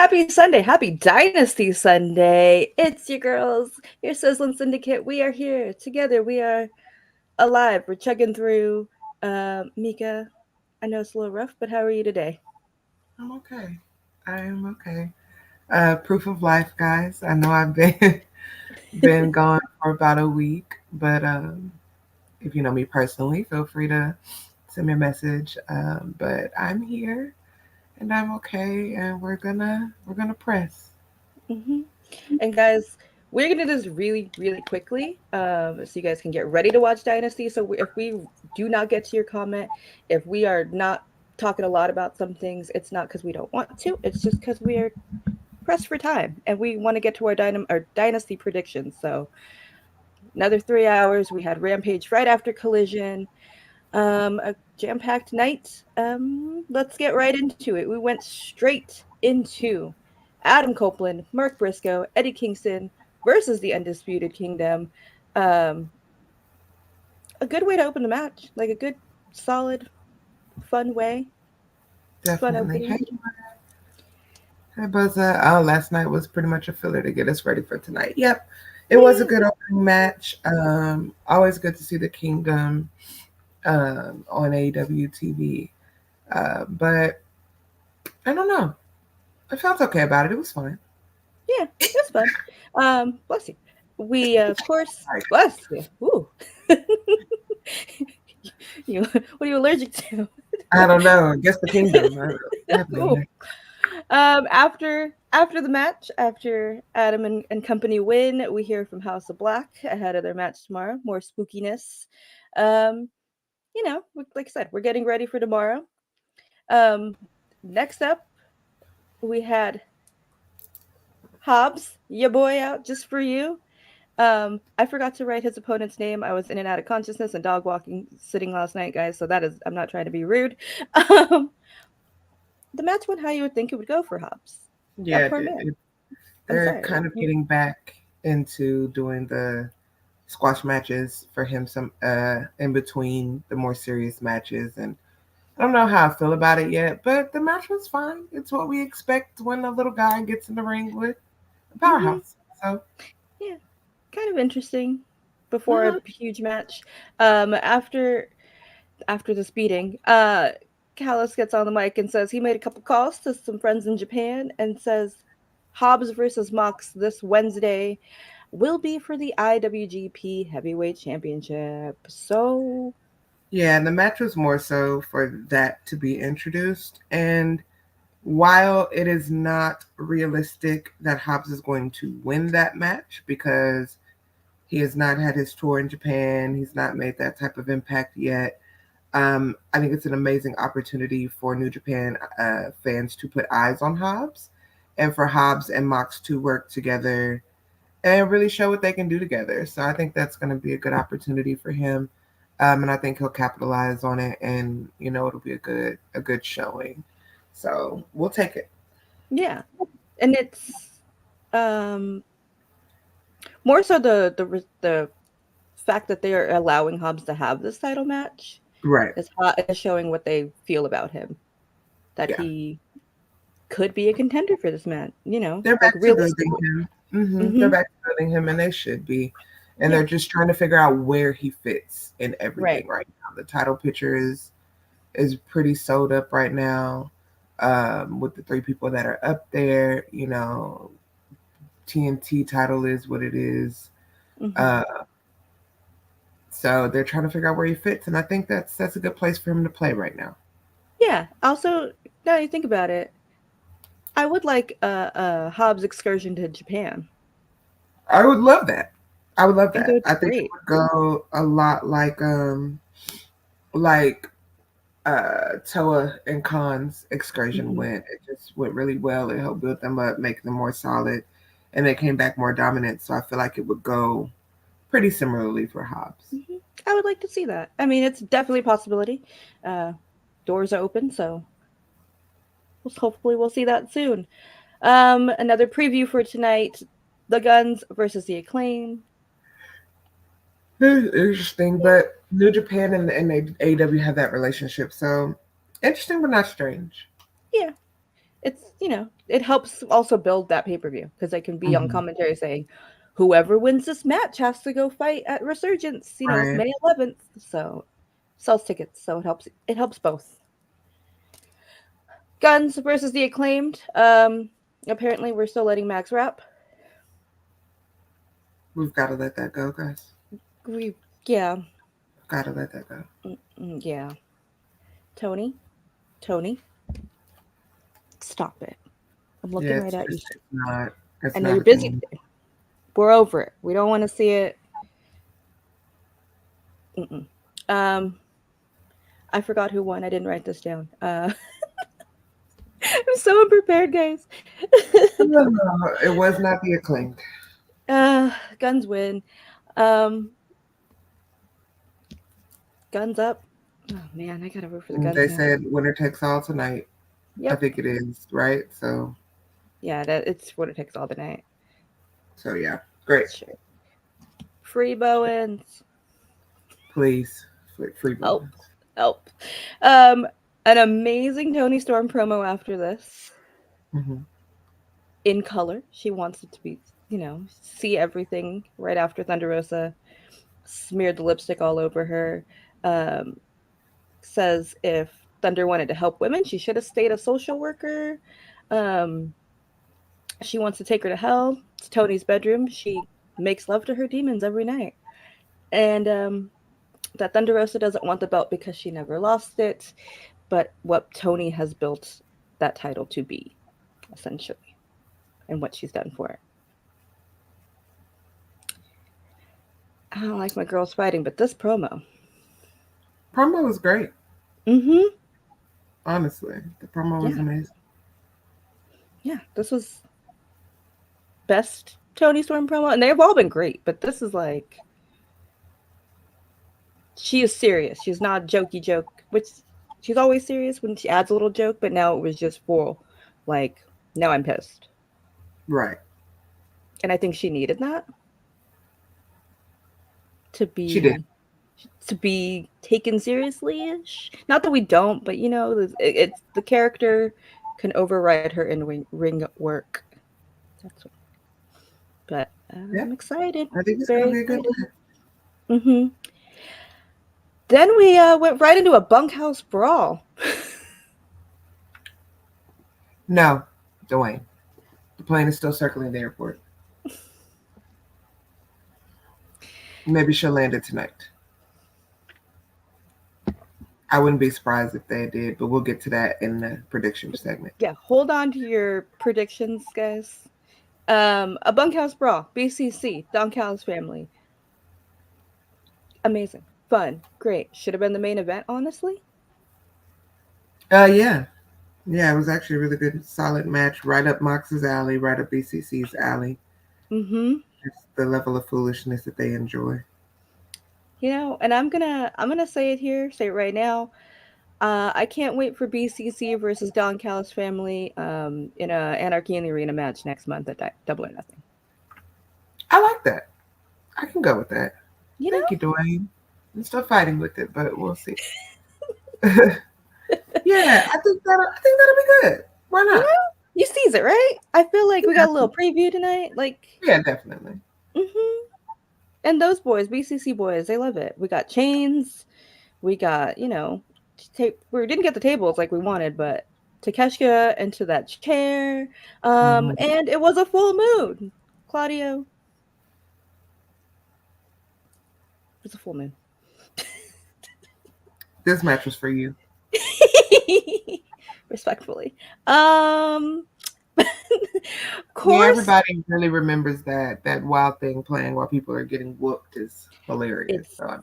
Happy Sunday. Happy Dynasty Sunday. It's your girls, your Sizzlin Syndicate. We are here together. We are alive. We're chugging through. Mika, I know it's a little rough, but how are you today? I'm okay. I am okay. Proof of life, guys. I know I've been been gone for about a week, but if you know me personally, feel free to send me a message. But I'm here and I'm okay, and we're gonna press. hmm And guys, we're gonna do this really, really quickly, so you guys can get ready to watch Dynasty. So if we do not get to your comment, if we are not talking a lot about some things, it's not because we don't want to. It's just because we are pressed for time and we want to get to our Dynasty predictions. So another 3 hours. We had Rampage right after Collision. A jam-packed night. Let's get right into it. We went straight into Adam Copeland, Mark Briscoe, Eddie Kingston versus the Undisputed Kingdom. Um, a good way to open the match, like a good, solid, fun way, fun Definitely. opening. Hey, Buzza. Oh, last night was pretty much a filler to get us ready for tonight. Yep, it was a Yeah. good opening match. Always good to see the Kingdom on AEW TV. But I don't know. I felt okay about it. It was fine. Yeah, it was fun. Bless you. We of course Like, bless you. Ooh. You what are you allergic to? I don't know. I guess the kingdom. What happened Ooh. there? After the match, after Adam and company win, we hear from House of Black ahead of their match tomorrow. More spookiness. Um, like I said, we're getting ready for tomorrow. Um, Next up, we had Hobbs, your boy, out just for you. I forgot to write his opponent's name. I was in and out of consciousness and dog walking sitting last night, guys. So that is, I'm not trying to be rude. Um, the match went how you would think it would go for Hobbs. Yeah, That poor man. I'm they're sorry. kind of getting back into doing the squash matches for him some in between the more serious matches, and I don't know how I feel about it yet, but the match was fine. It's what we expect when a little guy gets in the ring with a Hmm. powerhouse. So Yeah, kind of interesting. Before a mhm. huge match, after this beating, Callis gets on the mic and says he made a couple calls to some friends in Japan and says Hobbs versus Mox this Wednesday will be for the IWGP Heavyweight Championship. So, Yeah, and the match was more so for that to be introduced. And while it is not realistic that Hobbs is going to win that match because he has not had his tour in Japan, he's not made that type of impact yet. I think it's an amazing opportunity for New Japan fans to put eyes on Hobbs and for Hobbs and Mox to work together and really show what they can do together. So I think that's going to be a good opportunity for him. And I think he'll capitalize on it, and it'll be a good showing. So we'll take it. yeah. And it's um more so the fact that they are allowing Hobbs to have this title match Right. is showing what they feel about him. That Yeah. he could be a contender for this man, They're like back to building realistically. him. They're Mhm. back to building him, and they should be. And Yeah, they're just trying to figure out where he fits in everything right. right now. The title picture is pretty sewed up right now, with the three people that are up there. TNT title is what it is. Mhm. Uh, so they're trying to figure out where he fits, and I think that's a good place for him to play right now. Yeah, also, now you think about it, I would like a Hobbs excursion to Japan. I would love that. I would love I think it that. would I be think it great. would go a lot like Toa and Khan's excursion Mhm. went. It just went really well. It helped build them up, make them more solid, and they came back more dominant. So I feel like it would go pretty similarly for Hobbs. Mhm. I would like to see that. I mean, it's definitely a possibility. Uh, Doors are open, so hopefully we'll see that soon. Another preview for tonight: the Guns versus the Acclaim. Interesting, but New Japan and AEW have that relationship, so interesting but not strange. Yeah, it's, it helps also build that pay-per-view because they can be on Mhm. commentary saying whoever wins this match has to go fight at Resurgence, Right. May 11th. So sells tickets, so it helps both. Guns versus the Acclaimed. Apparently we're still letting Max rap. We've got to let that go, guys. We Yeah. Got to let that go. Yeah. Tony, Tony, stop it. I'm Yeah, looking right at you. it's not. I It's know not you're a busy thing. today. We're over it. We don't want to see it. Mm-mm. Um, I forgot who won. I didn't write this down. I'm so unprepared, guys. No, it was not the Acclaimed. Guns win. Um, guns up. Oh man, I gotta root for the guns They now. said winner takes all tonight. I Yep. think it is right. Yeah, it's what it takes all the night. So yeah, great. Sure. Free Bowens. Please, free Help. bonus. Help. Um, an amazing Tony Storm promo after this. Hmm. In color. She wants it to be, see everything right after Thunder Rosa smeared the lipstick all over her. Um, Says if Thunder wanted to help women, she should have stayed a social worker. Um, she wants to take her to hell. It's Tony's bedroom. She makes love to her demons every night. And that Thunder Rosa doesn't want the belt because she never lost it, but what Tony has built that title to be, essentially, and what she's done for it. I don't like my girls fighting, but this promo. Promo was great. Mm-hmm. Honestly, the promo was Yeah. amazing. Yeah. This was best Tony Storm promo. And they've all been great, but this is like she is serious. She's not jokey joke, which she's always serious when she adds a little joke, but now it was just for like, now I'm pissed. Right. And I think she needed that to She did. be taken seriously ish. Not that we don't, but it's the character can override her in ring work. That's what. But Yeah. I'm excited, I think it's gonna very be a good excited. match. Mm-hmm. Then we went right into a bunkhouse brawl. No, Dwayne. The plane is still circling the airport. Maybe she'll land it tonight. I wouldn't be surprised if they did, but we'll get to that in the prediction segment. Yeah, hold on to your predictions, guys. A bunkhouse brawl, BCC, Don Callis family. Amazing, fun, great. Should have been the main event, honestly. Yeah. Yeah, it was actually a really good, solid match. Right up Mox's alley, right up BCC's alley. Mm-hmm. It's the level of foolishness that they enjoy. And I'm gonna say it here, say it right now. I can't wait for BCC versus Don Callis family in a Anarchy in the Arena match next month at Double or Nothing. I like that. I can go with that. You know? Thank you, Dwayne. I'm still fighting with it, but we'll see. Yeah, I think that'll be good. Why You not? know? You sees it, right? I feel like we got a little preview tonight. Like, Yeah, definitely. mm-hmm. And those boys, BCC boys, they love it. We got chains. We got, we didn't get the tables like we wanted, but Takeshka into that chair. Hmm. And it was a full moon. Claudio, it was a full moon. This match was for you. Respectfully. Of Yeah, course, everybody really remembers that wild thing playing while people are getting whooped is hilarious. it's So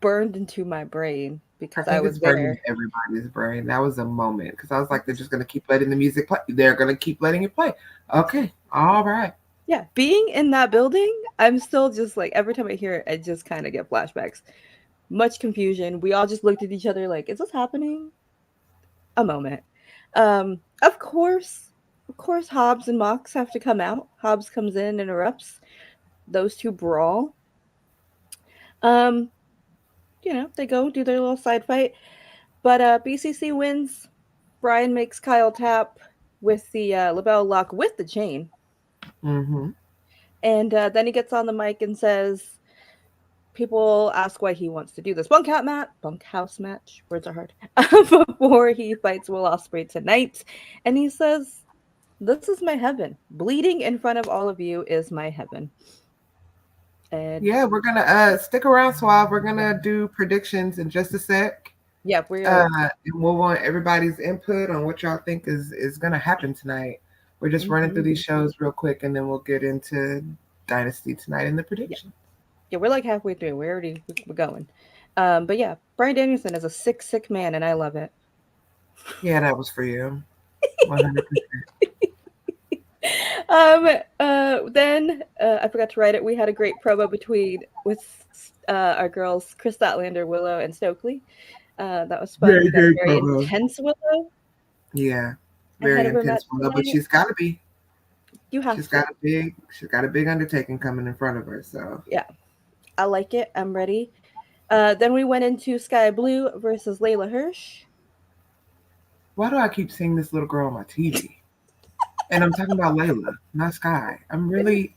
burned into my brain I because I think it's was burning in there. everybody's brain. That was a moment because I was like, they're just gonna keep letting the music play. They're gonna keep letting it play. Okay, all right. Yeah, being in that building, I'm still just like every time I hear it, I just kind of get flashbacks. Much confusion. We all just looked at each other like, "Is this happening?" A moment. Of course, Hobbs and Mox have to come out. Hobbs comes in, interrupts. Those two brawl. Um, they go do their little side fight. But BCC wins. Brian makes Kyle tap. with the label lock with the chain. Mm-hmm. And then he gets on the mic and says, people ask why he wants to do this bunkhouse match. Words are hard. Before he fights Will Ospreay tonight, and he says, "This is my heaven. Bleeding in front of all of you is my heaven." And Yeah, we're gonna stick around, Suave. We're gonna do predictions in just a sec. yeah, we're And we'll want everybody's input on what y'all think is gonna happen tonight. We're just running through these shows real quick, and then we'll get into Dynasty tonight and the prediction. yeah, we're like halfway through. We're going. But yeah, Bryan Danielson is a sick man, and I love it. Yeah, that was for you. 100%. Then I forgot to write it. We had a great promo with our girls Chris Statlander, Willow, and Stokely. That was fun. Very We got a good very promo. intense Willow. Yeah, Ahead very of her match intense one, but tonight. she's got to be. You have to. She's got a big undertaking coming in front of her. So Yeah, I like it. I'm ready. Then we went into Sky Blue versus Layla Hirsch. why do I keep seeing this little girl on my TV? And I'm talking about Layla, not Sky. I'm really,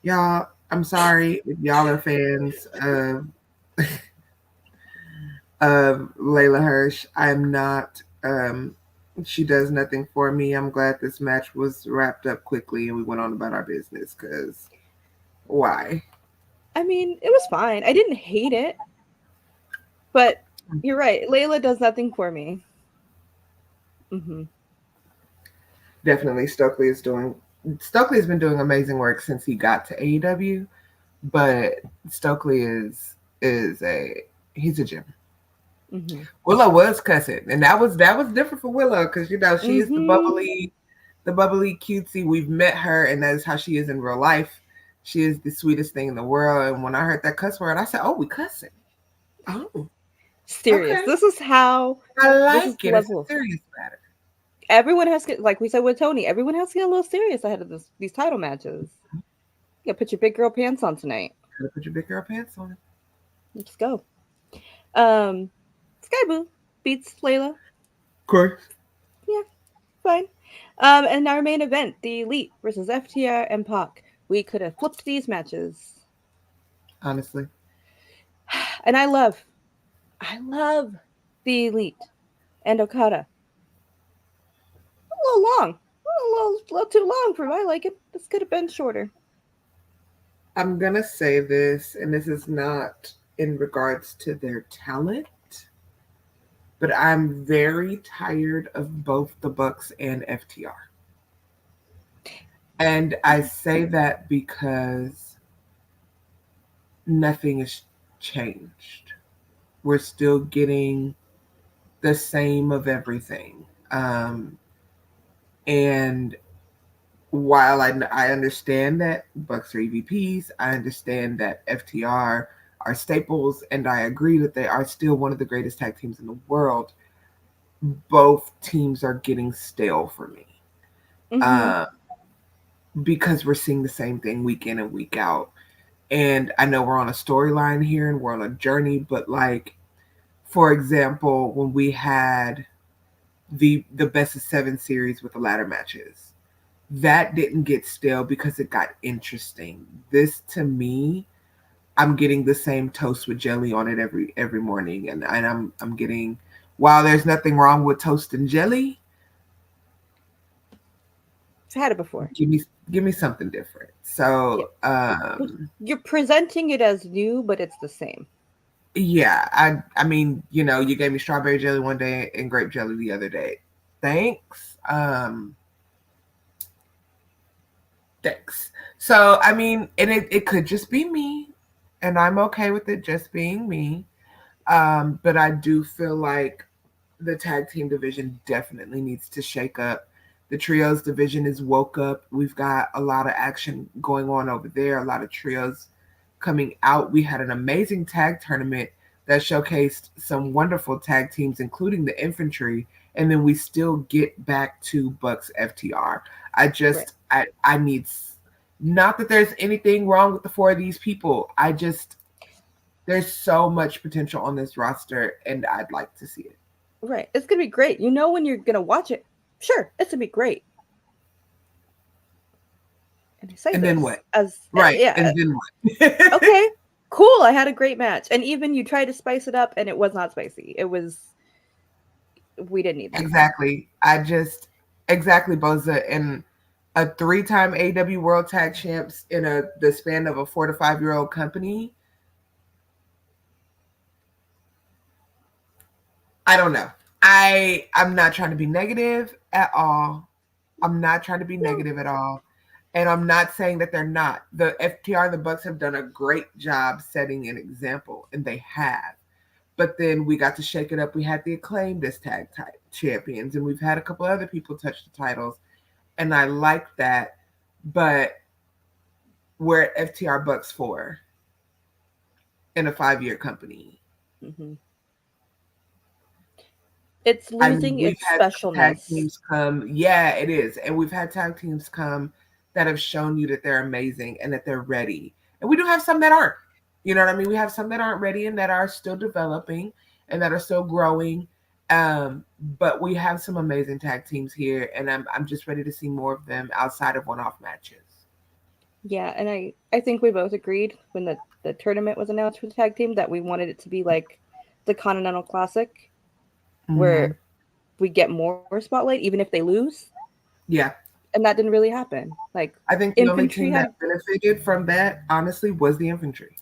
y'all. I'm sorry if y'all are fans of Layla Hirsch. I'm not. She does nothing for me. I'm glad this match was wrapped up quickly and we went on about our business. Because why? I mean, it was fine. I didn't hate it, but you're right. Layla does nothing for me. Mm-hmm. Definitely, Stokely's been doing amazing work since he got to AEW. But Stokely is he's a gem. Mm-hmm. Willow was cussing, and that was different for Willow because she is the bubbly cutesy. We've met her, and that is how she is in real life. She is the sweetest thing in the world. And when I heard that cuss word, I said, "Oh, we cussing." Oh, Serious. okay. This is how. I This is like the it. It's level. a serious matter. Everyone has to, like we said with Tony. Everyone has to get a little serious ahead of these title matches. You gotta put your big girl pants on tonight. Gotta put your big girl pants on. Let's go. Um, Sky Blue beats Layla. Of course. Yeah, fine. And our main event, the Elite versus FTR and Pac. We could have flipped these matches. Honestly. And I love the Elite and Okada. A little long. A little too long for my liking. This could have been shorter. I'm gonna say this, and this is not in regards to their talent, but I'm very tired of both the Bucks and FTR. And I say that because nothing has changed. We're still getting the same of everything. And while I understand that Bucks are EVPs, I understand that FTR are staples, and I agree that they are still one of the greatest tag teams in the world. Both teams are getting stale for me. Mm-hmm. Because we're seeing the same thing week in and week out. And I know we're on a storyline here and we're on a journey, but like, for example, when we had the best of 7 series with the ladder matches, that didn't get stale because it got interesting. This, to me, I'm getting the same toast with jelly on it every morning, and I'm getting, while there's nothing wrong with toast and jelly, I've had it before. give me something different. So you're presenting it as new, but it's the same. yeah, I mean, you know, you gave me strawberry jelly one day and grape jelly the other day. Thanks. Thanks. So I mean, and it could just be me, and I'm okay with it just being me. But I do feel like the tag team division definitely needs to shake up. The trios division is woke up. We've got a lot of action going on over there, a lot of trios coming out. We had an amazing tag tournament that showcased some wonderful tag teams, including the infantry. And then we still get back to Bucks FTR. I need, not that there's anything wrong with the 4 of these people. There's so much potential on this roster, and I'd like to see it. Right. It's going to be great. You know when you're going to watch it. Sure, it's gonna be great. And I say And then this what? as Right. yeah, And then what? okay, cool. I had a great match, and even you tried to spice it up, and it was not spicy. It was we didn't need that. Exactly. Exactly, Boza. And a 3-time AEW World Tag Champs in the span of a 4 to 5-year-old company. I don't know. I'm not trying to be negative at all. I'm not trying to be No. negative at all. And I'm not saying that they're not. The FTR and the Bucks have done a great job setting an example, and they have. But then we got to shake it up. We had the Acclaimed as tag champions, and we've had a couple other people touch the titles, and I like that. But we're at FTR Bucks 4 in a 5-year company. Mm-hmm. It's I mean, losing we've its had tag specialness. teams come. Yeah, it is. And we've had tag teams come that have shown you that they're amazing and that they're ready. And we do have some that aren't. You know what I mean? We have some that aren't ready and that are still developing and that are still growing. But we have some amazing tag teams here, and I'm just ready to see more of them outside of one-off matches. Yeah, and I think we both agreed when the tournament was announced for the tag team that we wanted it to be like the Continental Classic, where Mm-hmm. we get more spotlight even if they lose. Yeah. And that didn't really happen. Like I think the only infantry team had, that benefited from that, honestly, was the infantry.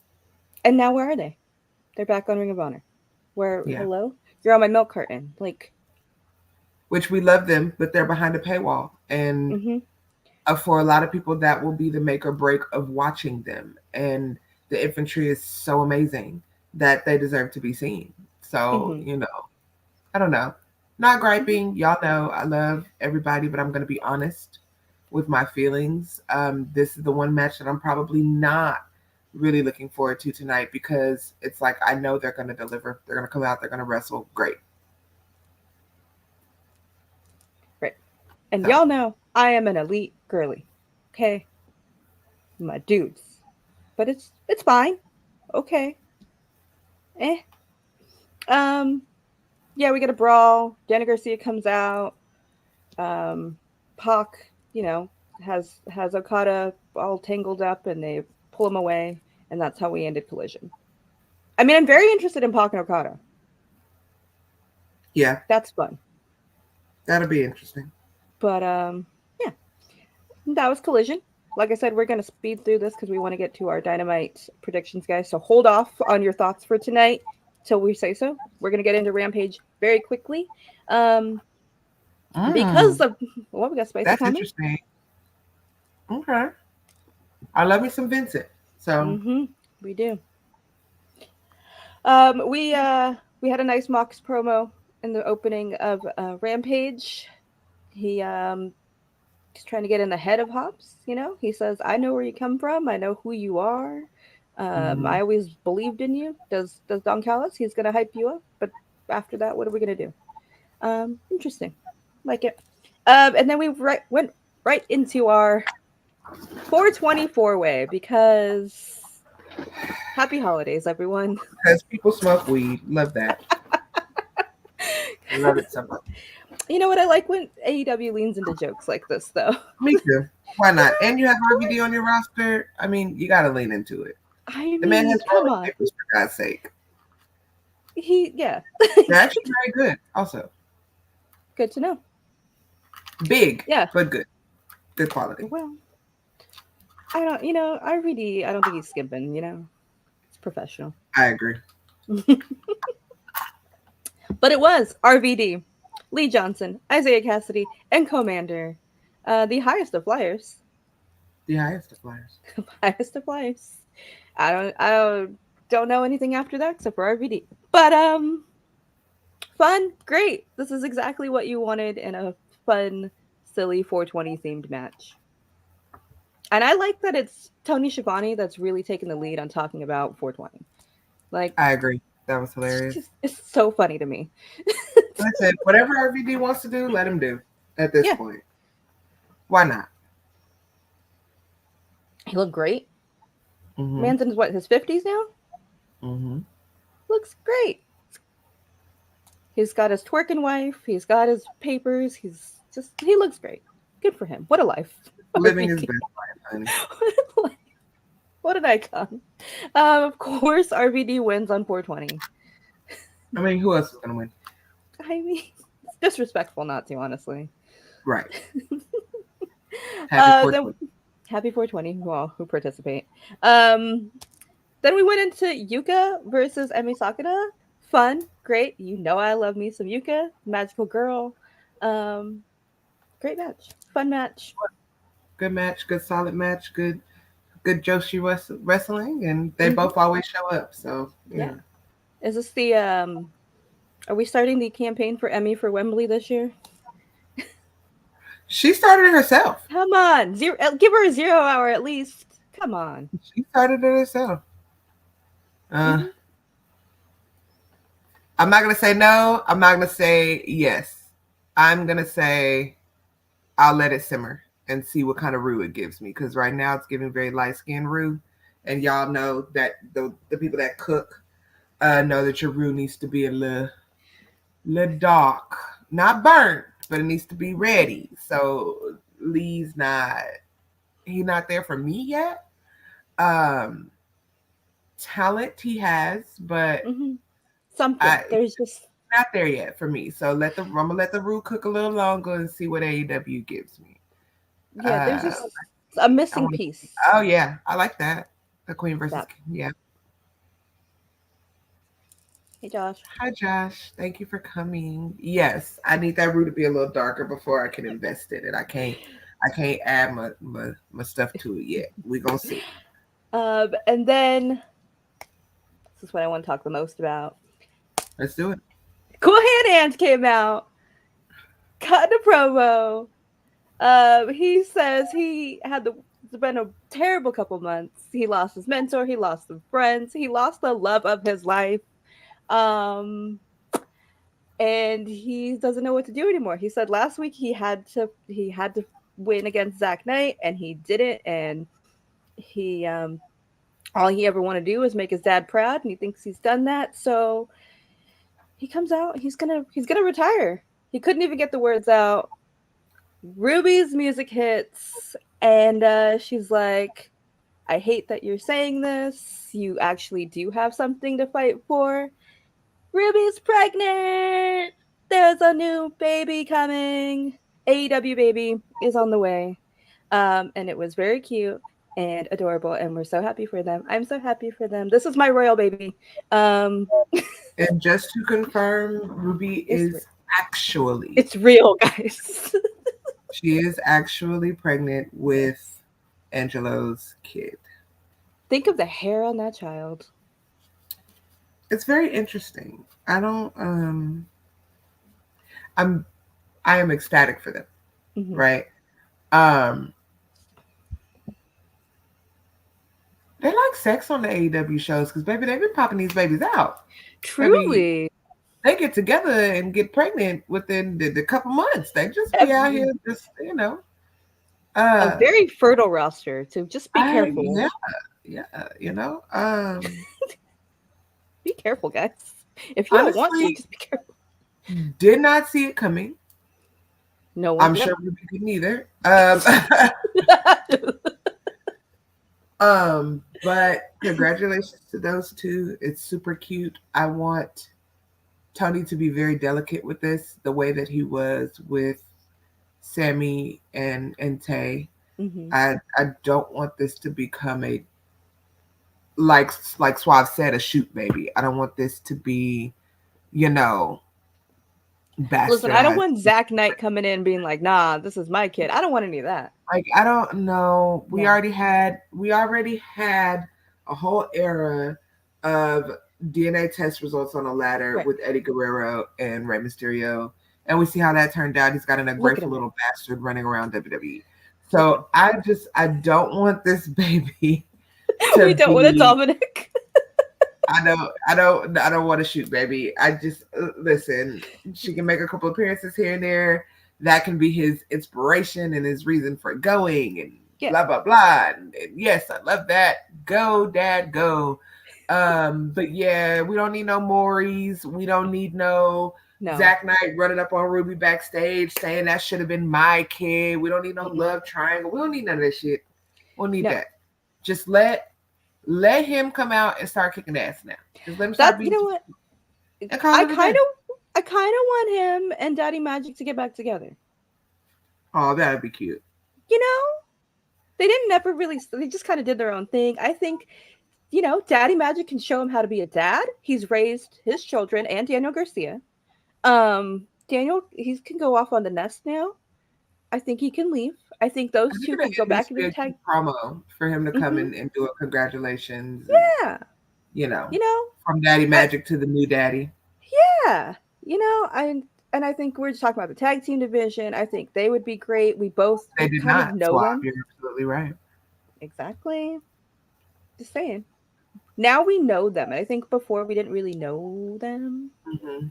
and now where are they? They're back on Ring of Honor. Where Yeah. hello, you're on my milk carton. Like, Which we love them, but they're behind a paywall. And mm-hmm. For a lot of people, that will be the make or break of watching them. And the infantry is so amazing that they deserve to be seen. So, Mm-hmm. I don't know. Not griping. Y'all know I love everybody, but I'm going to be honest with my feelings. This is the one match that I'm probably not really looking forward to tonight because it's like I know they're going to deliver. They're going to come out. They're going to wrestle. Great. Right. And So, y'all know I am an elite girly. Okay, my dudes, but it's fine. Okay. Eh. Um. Yeah, we get a brawl. Danny Garcia comes out. Um. Pac, you know, has Okada all tangled up, and they pull him away, and that's how we ended Collision. I mean, I'm very interested in Pac and Okada. yeah, That's fun. that'll be interesting. But yeah, that was Collision. Like I said, we're gonna speed through this because we want to get to our Dynamite predictions, guys. So hold off on your thoughts for tonight till we say so. We're gonna get into Rampage very quickly, um, because of we got spicy That's comments. interesting. Okay. I love me some Vincent. So, Mm-hmm. We do. We had a nice Mox promo in the opening of Rampage. He's trying to get in the head of Hobbs. You know, he says, "I know where you come from. I know who you are. I always believed in you." Does Don Callis? He's gonna hype you up, but after that, what are we gonna do? Interesting, like it. And then we went right into our 424 way because happy holidays, everyone. because people smoke weed. Love that. Love it so much. You know what? I like when AEW leans into jokes like this, though. Me too. Why not? And you have RVD on your roster. I mean, you got to lean into it. I The man mean, has come rolling on. papers, for God's sake. Yeah. They're actually very good, also. Good to know. Big, Yeah. but good. Good quality. Well, I don't, RVD, I don't think he's skimping, it's professional. I agree. But it was RVD, Lee Johnson, Isaiah Cassidy, and Commander. The highest of flyers. The highest of flyers. Highest of flyers. I don't know anything after that except for RVD. But fun, great. This is exactly what you wanted in a fun, silly 420 themed match. And I like that it's Tony Schiavone that's really taking the lead on talking about 420. Like, I agree. That was hilarious. It's so funny to me. Like I said, whatever RVD wants to do, let him do at this point. Why not? He looked great. Mm-hmm. Man's in his 50s now? Mm-hmm. Looks great. He's got his twerking wife. He's got his papers. He's Just he looks great. Good for him. What a life. Living his best life, honey. What an icon. Of course, RVD wins on 420. I mean, who else is gonna win? I mean, it's disrespectful not to, honestly. Right. Happy 420. Happy 420 who participate. Then we went into Yuka versus Emi Sakura. Fun, great. You know I love me some Yuka, magical girl. Great match, fun match. Good match, good solid match, good Joshi wrestling, and they both always show up. So yeah. Is this the Are we starting the campaign for Emi for Wembley this year? She started it herself. Come on, give her a 0 hour at least. Come on. She started it herself. I'm not gonna say no. I'm not gonna say yes. I'm gonna say I'll let it simmer and see what kind of roux it gives me. Because right now it's giving very light skinned roux, and y'all know that the people that cook know that your roux needs to be a little dark, not burnt, but it needs to be ready. So Lee's not there for me yet. Talent he has, but something there's just not there yet for me. So I'm gonna let the roux cook a little longer and see what AEW gives me. Yeah, there's just a missing piece. Oh yeah, I like that. The Queen versus King. Yeah. Hey Josh. Hi Josh. Thank you for coming. Yes, I need that roux to be a little darker before I can invest in it. I can't add my stuff to it yet. We're gonna see. And then this is what I want to talk the most about. Let's do it. Cool Hand came out, cut a promo. He says it's been a terrible couple months. He lost his mentor, he lost some friends, he lost the love of his life. And he doesn't know what to do anymore. He said last week he had to win against Zach Knight, and he didn't. And he all he ever wanted to do was make his dad proud, and he thinks he's done that. So he comes out. He's gonna retire. He couldn't even get the words out. Ruby's music hits, and she's like, "I hate that you're saying this. You actually do have something to fight for. Ruby's pregnant. There's a new baby coming. AEW baby is on the way." And it was very cute and adorable, and we're so happy for them. I'm so happy for them. This is my royal baby. And just to confirm, Ruby is actually... It's real, guys. She is actually pregnant with Angelo's kid. Think of the hair on that child. It's very interesting. I am ecstatic for them. Right? They like sex on the AEW shows because, baby, they've been popping these babies out. Truly. I mean, they get together and get pregnant within the couple months. They just be out here just, a very fertile roster, so just be careful. Yeah. Be careful, guys. If you don't want to, just be careful. Did not see it coming. No one. I'm sure Ruby didn't either. But congratulations to those two. It's super cute. I want Tony to be very delicate with this, the way that he was with Sammy and Tay. I don't want this to become a, like Suave said, a shoot baby. I don't want this to be, bastardized. Listen, I don't want Zach Knight coming in being like, "Nah, this is my kid." I don't want any of that. Like, I don't know. We already had a whole era of DNA test results on a ladder with Eddie Guerrero and Rey Mysterio, and we see how that turned out. He's got an ungrateful little bastard running around WWE. So I don't want this baby. We don't want a Dominic. I don't want to shoot baby. I just listen. She can make a couple appearances here and there. That can be his inspiration and his reason for going and blah blah blah. And yes, I love that. Go, Dad, go. But yeah, we don't need no Maury's. We don't need no No. Zach Knight running up on Ruby backstage saying that should have been my kid. We don't need no love triangle. We don't need none of that shit. We don't need that. Just let him come out and start kicking ass now. Just let him start beating. You know what? I kind of want him and Daddy Magic to get back together. Oh, that'd be cute. You know, they just kind of did their own thing. I think, Daddy Magic can show him how to be a dad. He's raised his children and Daniel Garcia. Daniel, he can go off on the nest now. I think he can leave. I think those two can go back into the tag promo for him to come in and do a congratulations. Yeah. And, from Daddy Magic to the new daddy. Yeah. I think we're just talking about the tag team division. I think they would be great. We both kind of know them. You're absolutely right. Exactly. Just saying. Now we know them. I think before we didn't really know them. Mm-hmm.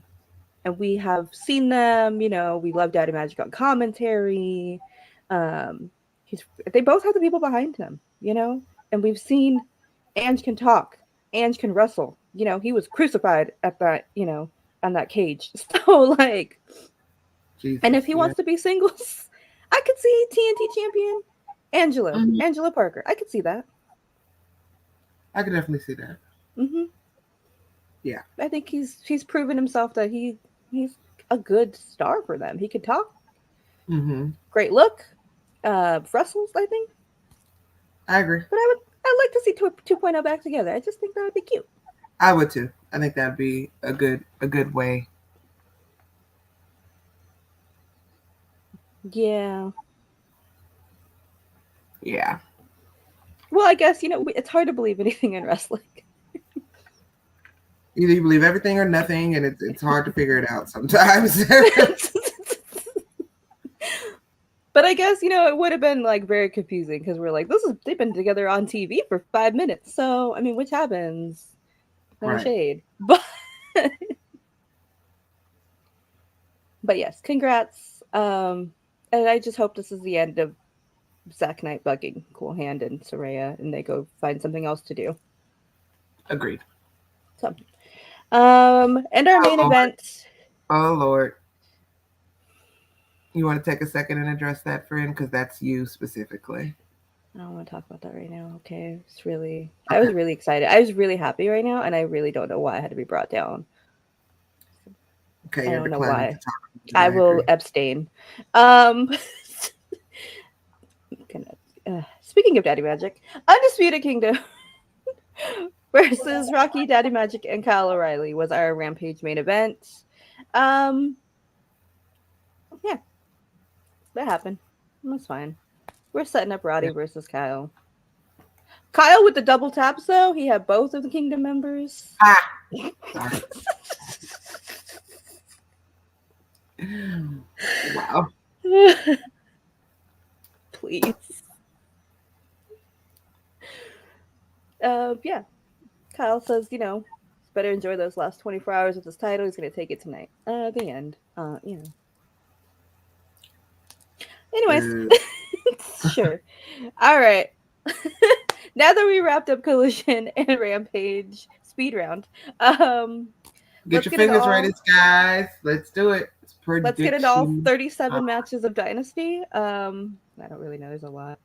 And we have seen them. We love Daddy Magic on commentary. They both have the people behind them, and we've seen Ange can talk. Ange can wrestle. He was crucified at that, on that cage. So, Jesus, and if he wants to be singles, I could see TNT champion Angela Parker. I could see that. I could definitely see that. Mm-hmm. Yeah. I think he's proven himself that he's a good star for them. He could talk. Mm-hmm. Great look. Wrestles, I think. I agree. But I'd like to see 2.0 back together. I just think that would be cute. I would too. I think that'd be a good way. Yeah. Yeah. Well, I guess, it's hard to believe anything in wrestling. Either you believe everything or nothing, and it's hard to figure it out sometimes. But I guess, it would have been very confusing because we're like, they've been together on TV for 5 minutes. So, I mean, which happens? No right. Shade. But yes, congrats. And I just hope this is the end of Zach Knight bugging Cool Hand and Saraya and they go find something else to do. Agreed. So, and our main event. Oh, Lord. You want to take a second and address that, friend? Because that's you specifically. I don't want to talk about that right now. Okay. I was really excited. I was really happy right now, and I really don't know why I had to be brought down. Okay, I don't know why. I will abstain. Speaking of Daddy Magic, Undisputed Kingdom versus Rocky, Daddy Magic, and Kyle O'Reilly was our Rampage main event. Yeah. That happened. That's fine. We're setting up Roddy versus Kyle. Kyle with the double taps, though. He had both of the Kingdom members. Wow. Please. Yeah. Kyle says, better enjoy those last 24 hours with his title. He's going to take it tonight. The end. Anyways. Sure. All right. Now that we wrapped up Collision and Rampage speed round, get your fingers ready, guys. Let's do it. Let's get into all 37 matches of Dynasty. I don't really know. There's a lot.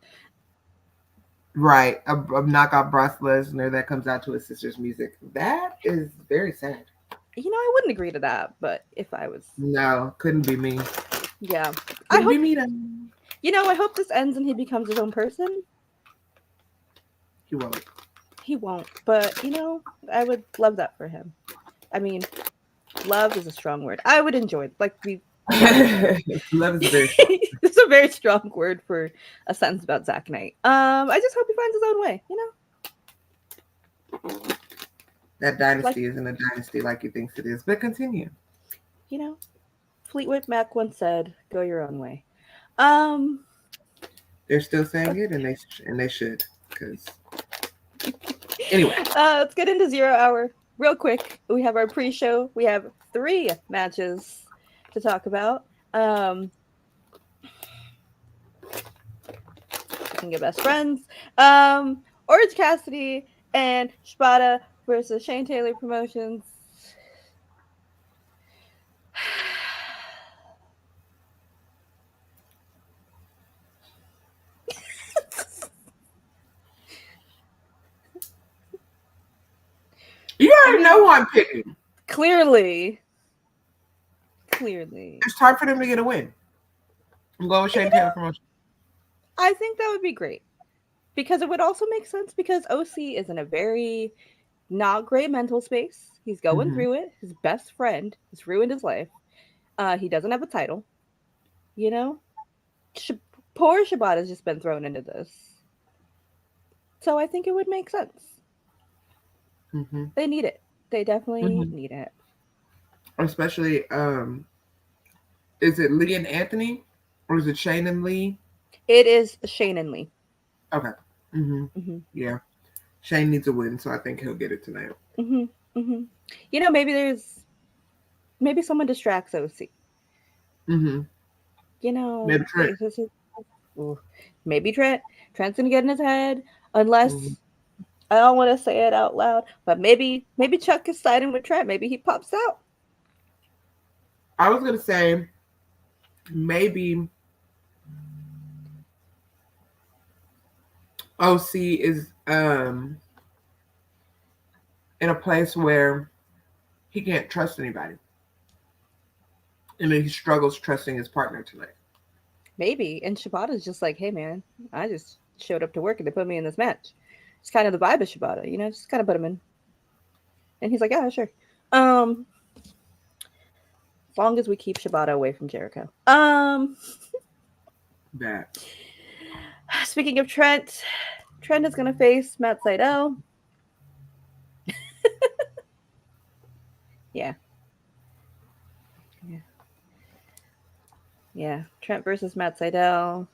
Right. A knockout Brock Lesnar that comes out to his sister's music. That is very sad. I wouldn't agree to that, but if I was... No, couldn't be me. Yeah. Couldn't be me then. I hope this ends and he becomes his own person. He won't. He won't. But, I would love that for him. I mean, love is a strong word. I would enjoy it. Love is very strong. It's a very strong word for a sentence about Zach Knight. I just hope he finds his own way, That dynasty isn't a dynasty like he thinks it is. But continue. Fleetwood Mac once said, "Go your own way." They're still saying it, and they should. Because anyway, let's get into 0 Hour real quick. We have our pre-show. We have 3 matches to talk about. Speaking of best friends, Orange Cassidy and Spada versus Shane Taylor Promotions. You already know who I'm picking. Clearly. It's time for them to get a win. I'm going with Shane Taylor promotion. I think that would be great. Because it would also make sense because OC is in a very not great mental space. He's going through it. His best friend has ruined his life. He doesn't have a title. You know? Poor Shibata's just been thrown into this. So I think it would make sense. They need it. They definitely need it. Especially, is it Lee and Anthony? Or is it Shane and Lee? It is Shane and Lee. Okay. Yeah. Shane needs a win, so I think he'll get it tonight. You know, maybe someone distracts OC. You know, maybe Trent. Maybe Trent. Trent's gonna get in his head, unless I don't want to say it out loud, but maybe Chuck is siding with Trent. Maybe he pops out. I was gonna say maybe OC is in a place where he can't trust anybody. And then he struggles trusting his partner tonight. Maybe. And Shibata's just like, hey man, I just showed up to work and they put me in this match. It's kind of the vibe of Shibata, you know, just kind of put him in. And he's like, yeah, sure. As long as we keep Shibata away from Jericho. That. Speaking of Trent is gonna face Matt Sydal. Yeah. Trent versus Matt Sydal.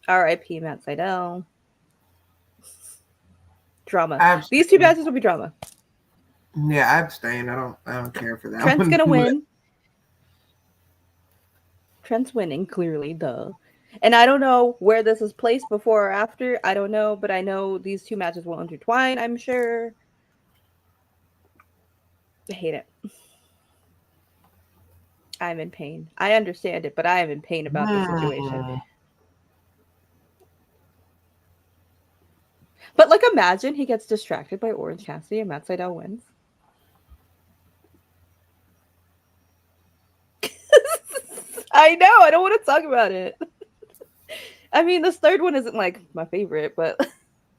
R.I.P. Matt Sydal. Drama. These two matches will be drama. Yeah, I abstain. I don't care for that. Trent's gonna win. Trent's winning, clearly, duh. And I don't know where this is placed before or after. I don't know, but I know these two matches will intertwine, I'm sure. I hate it. I'm in pain. I understand it, but I am in pain about the situation. But, like, imagine he gets distracted by Orange Cassidy and Matt Sydal wins. I know. I don't want to talk about it. I mean, this third one isn't, like, my favorite, but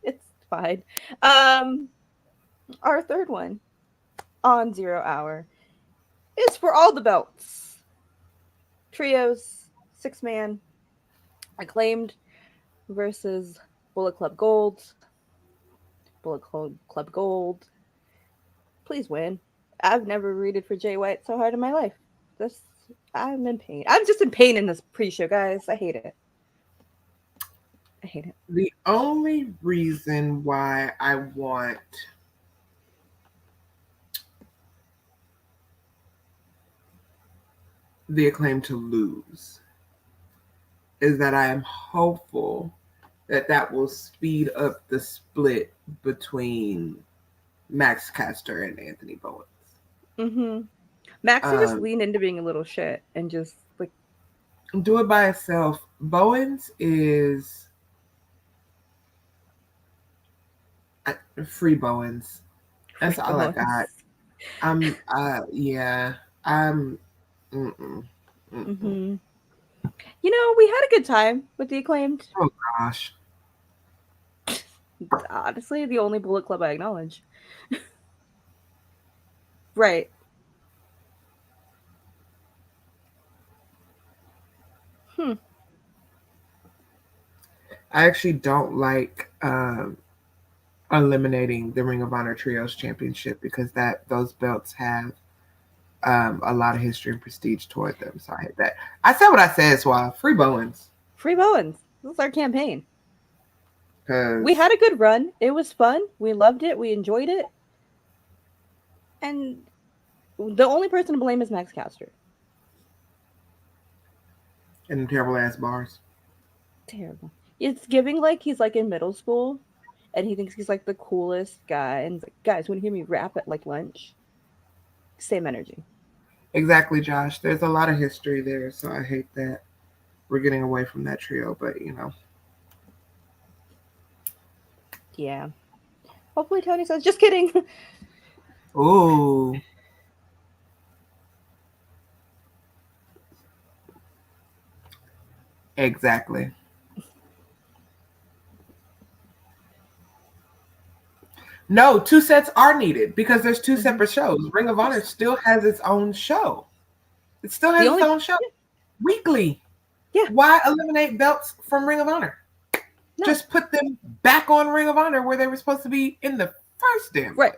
it's fine. Our third one on 0 Hour is for all the belts. Trios, 6-man, Acclaimed versus Bullet Club Gold. Bullet Club Gold. Please win. I've never rooted for Jay White so hard in my life. I'm in pain. I'm just in pain in this pre-show, guys. I hate it. The only reason why I want the Acclaim to lose is that I am hopeful that will speed up the split between Max Caster and Anthony Bowens. Max just leaned into being a little shit and just like do it by itself. Bowens is free Bowens. That's all I got. You know, we had a good time with the Acclaimed. Oh gosh. Honestly, the only Bullet Club I acknowledge. Right. I actually don't like eliminating the Ring of Honor Trios Championship because those belts have a lot of history and prestige toward them. So I hate that. I said what I said, Swab. Free Bowens. Free Bowens. This is our campaign. We had a good run. It was fun. We loved it. We enjoyed it. And the only person to blame is Max Caster. And terrible ass bars. Terrible. It's giving like he's like in middle school and he thinks he's like the coolest guy. And he's like, guys, when you hear me rap at like lunch, same energy. Exactly, Josh. There's a lot of history there. So I hate that we're getting away from that trio. But, you know. Yeah. Hopefully Tony says, just kidding. Ooh. Exactly. No, two sets are needed because there's two separate shows. Ring of Honor still has its own show. It still The has its only own show weekly. Yeah. Why eliminate belts from Ring of Honor? No. Just put them back on Ring of Honor where they were supposed to be in the first damn Right.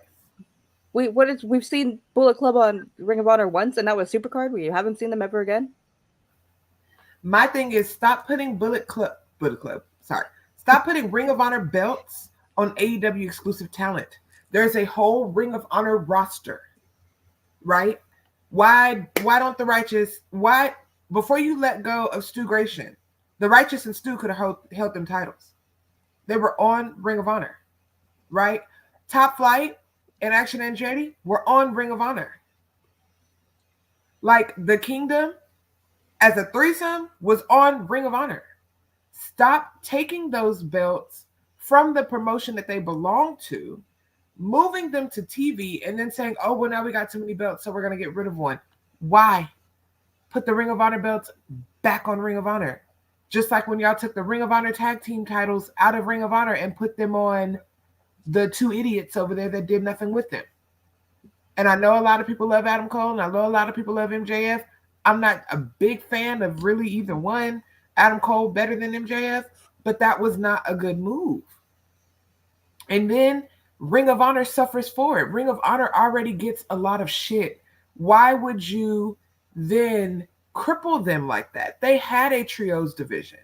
place. We've seen Bullet Club on Ring of Honor once, and that was Supercard. We haven't seen them ever again. My thing is stop putting Stop putting Ring of Honor belts on AEW exclusive talent. There's a whole Ring of Honor roster, right? Why don't the Righteous, before you let go of Stu Grayson, the Righteous and Stu could have held them titles. They were on Ring of Honor, right? Top Flight and Action Andretti were on Ring of Honor. Like the Kingdom as a threesome was on Ring of Honor. Stop taking those belts from the promotion that they belong to, moving them to TV, and then saying, oh, well, now we got too many belts, so we're going to get rid of one. Why? Put the Ring of Honor belts back on Ring of Honor. Just like when y'all took the Ring of Honor tag team titles out of Ring of Honor and put them on the two idiots over there that did nothing with them. And I know a lot of people love Adam Cole, and I know a lot of people love MJF. I'm not a big fan of really either one. Adam Cole better than MJF, but that was not a good move. And then Ring of Honor suffers for it. Ring of Honor already gets a lot of shit. Why would you then cripple them like that? They had a trios division.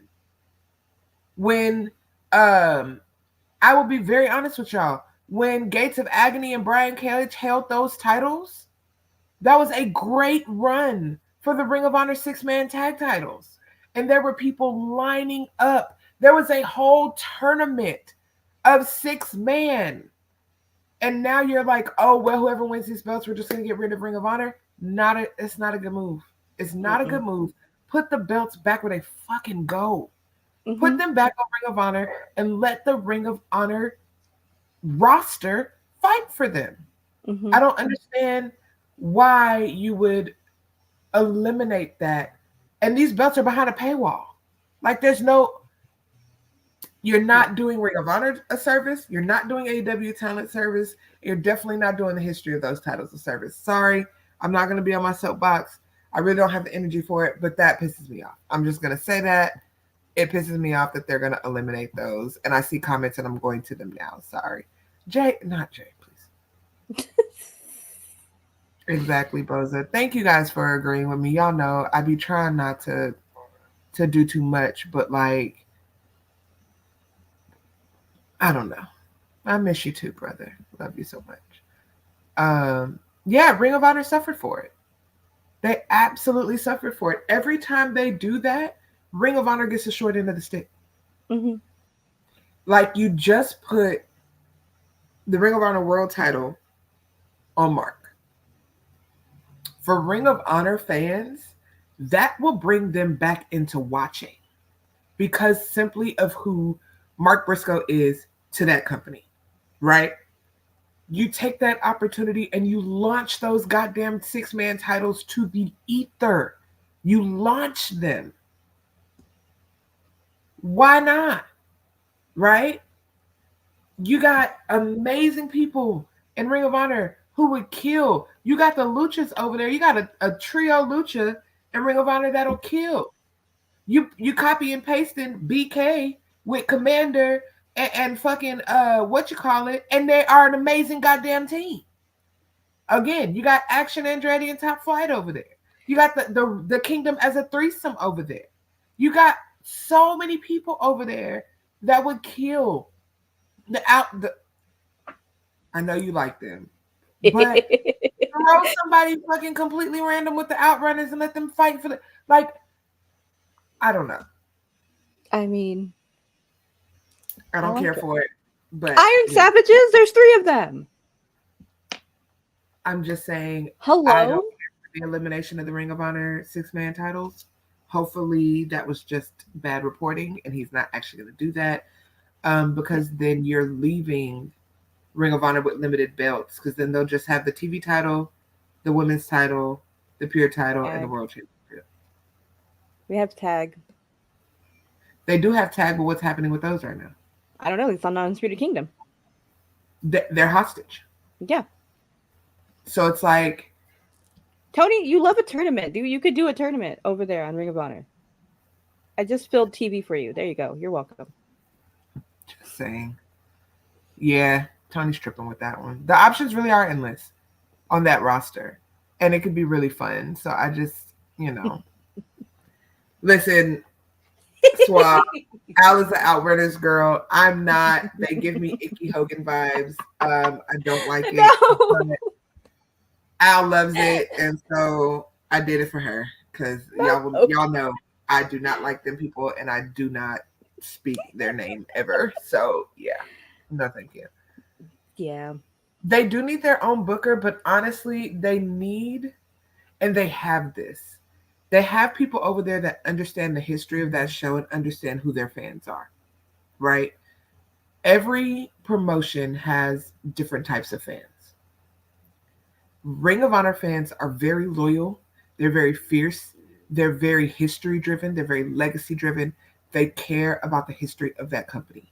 When I will be very honest with y'all, when Gates of Agony and Brian Callis held those titles, that was a great run for the Ring of Honor 6-man tag titles. And there were people lining up. There was a whole tournament of 6-man. And now you're like, oh, well, whoever wins these belts, we're just going to get rid of Ring of Honor. It's not a good move. It's not a good move. Put the belts back where they fucking go. Put them back on Ring of Honor and let the Ring of Honor roster fight for them. I don't understand why you would eliminate that. And these belts are behind a paywall. Like you're not doing Ring of Honor a service. You're not doing AEW talent service. You're definitely not doing the history of those titles a service. Sorry, I'm not going to be on my soapbox. I really don't have the energy for it, but that pisses me off. I'm just going to say that. It pisses me off that they're going to eliminate those. And I see comments and I'm going to them now. Sorry. Not Jay, please. Exactly, Boza. Thank you guys for agreeing with me. Y'all know I be trying not to do too much, but like, I don't know. I miss you too, brother. Love you so much. Yeah, Ring of Honor suffered for it. They absolutely suffered for it. Every time they do that, Ring of Honor gets the short end of the stick. Like you just put the Ring of Honor world title on Mark. For Ring of Honor fans, that will bring them back into watching because simply of who Mark Briscoe is to that company, right? You take that opportunity and you launch those goddamn 6-man titles to the ether. You launch them. Why not? Right? You got amazing people in Ring of Honor who would kill. You got the Luchas over there. You got a trio Lucha in Ring of Honor that'll kill. You copy and pasting BK with Commander and fucking and they are an amazing goddamn team. Again, you got Action Andretti and Top Flight over there. You got the Kingdom as a threesome over there. You got so many people over there that would kill I know you like them, but throw somebody fucking completely random with the Outrunners and let them fight for I don't know. I mean, I don't care for it. But Iron Savages, there's 3 of them. I'm just saying. Hello. I don't care for the elimination of the Ring of Honor 6-man titles. Hopefully that was just bad reporting and he's not actually going to do that. Because then you're leaving Ring of Honor with limited belts, because then they'll just have the TV title, the women's title, the pure title, and the world championship. We have tag. They do have tag, but what's happening with those right now? I don't know. It's on Undisputed Kingdom. They're hostage. Yeah. So it's like, Tony, you love a tournament. You could do a tournament over there on Ring of Honor. I just filled TV for you. There you go. You're welcome. Just saying. Yeah, Tony's tripping with that one. The options really are endless on that roster, and it could be really fun. So I just, listen, Swab, Al is the Outrunners girl. I'm not. They give me Icky Hogan vibes. I don't like it. No. Al loves it, and so I did it for her because y'all know I do not like them people, and I do not speak their name ever. So yeah, no thank you. Yeah, they do need their own booker, but honestly, they need, and they have this. They have people over there that understand the history of that show and understand who their fans are, right? Every promotion has different types of fans. Ring of Honor fans are very loyal. They're very fierce. They're very history driven. They're very legacy driven. They care about the history of that company.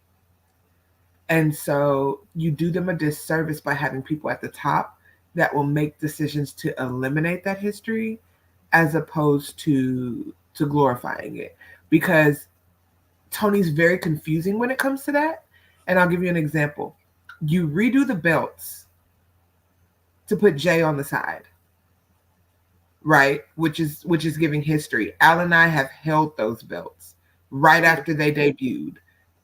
And so you do them a disservice by having people at the top that will make decisions to eliminate that history as opposed to glorifying it. Because Tony's very confusing when it comes to that. And I'll give you an example. You redo the belts to put Jay on the side, right? Which is giving history. Al and I have held those belts right after they debuted.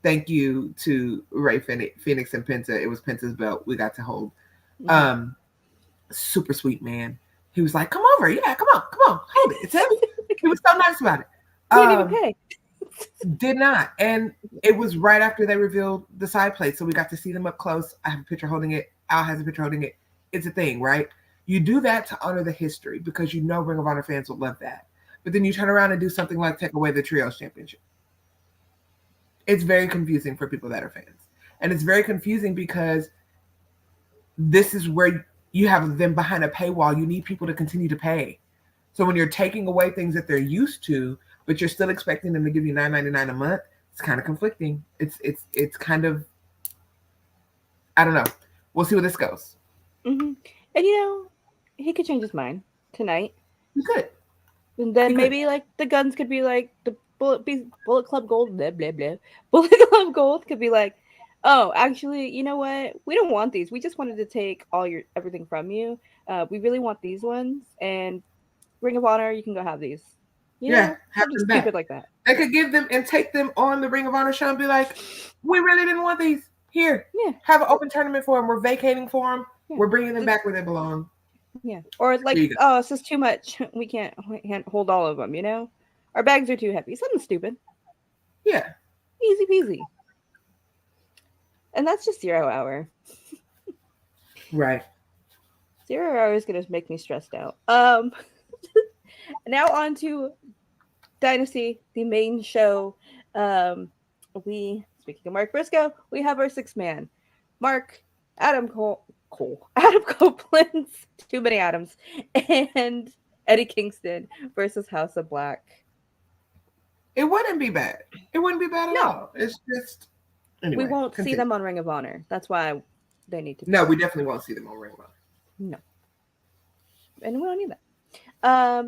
Thank you to Ray Phoenix and Penta. It was Penta's belt we got to hold. Super sweet man. He was like, "Come over, yeah, come on, hold it. It's heavy." He was so nice about it. He didn't even pay. Did not, and it was right after they revealed the side plate, so we got to see them up close. I have a picture holding it. Al has a picture holding it. It's a thing, right? You do that to honor the history because you know Ring of Honor fans will love that. But then you turn around and do something like take away the Trios Championship. It's very confusing for people that are fans. And it's very confusing because this is where you have them behind a paywall. You need people to continue to pay. So when you're taking away things that they're used to, but you're still expecting them to give you $9.99 a month, it's kind of conflicting. It's kind of, I don't know. We'll see where this goes. Mm-hmm. And he could change his mind tonight. He could. And then maybe like the guns could be like the Bullet Club Gold, blah blah blah. Bullet Club Gold could be like, oh, actually, you know what? We don't want these. We just wanted to take everything from you. We really want these ones, and Ring of Honor, you can go have these. Have something stupid like that. They could give them and take them on the Ring of Honor show and be like, we really didn't want these. Here, have an open tournament for them. We're vacating for them. Yeah. We're bringing them back where they belong. Yeah, or like, oh, this is too much. We can't hold all of them. Our bags are too heavy. Something stupid. Yeah, easy peasy. And that's just 0 hour. Right. 0 hour is gonna make me stressed out. Now on to Dynasty, the main show. Speaking of Mark Briscoe, we have our 6-man. Mark, Adam Copeland's too many Adams, and Eddie Kingston versus House of Black. It wouldn't be bad. It wouldn't be bad at all. It's just we won't see them on Ring of Honor. That's why they need to. No, we definitely won't see them on Ring of Honor. No, and we don't need that. I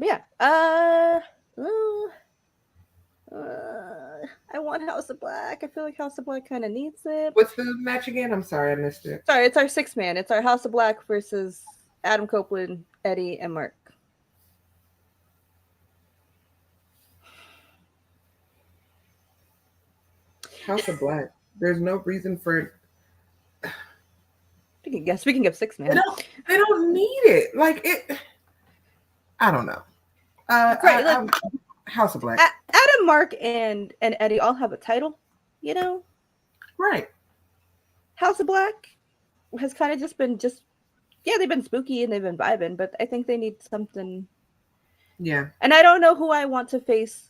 want House of Black. I feel like House of Black kind of needs it. What's the match again? I'm sorry, I missed it. Sorry, it's our 6-man. It's our House of Black versus Adam Copeland, Eddie, and Mark. House of Black. There's no reason for. Speaking of 6-man, they don't need it. Like it. I don't know. House of Black. Adam, Mark, and Eddie all have a title, Right. House of Black has kind of been they've been spooky and they've been vibing, but I think they need something. Yeah. And I don't know who I want to face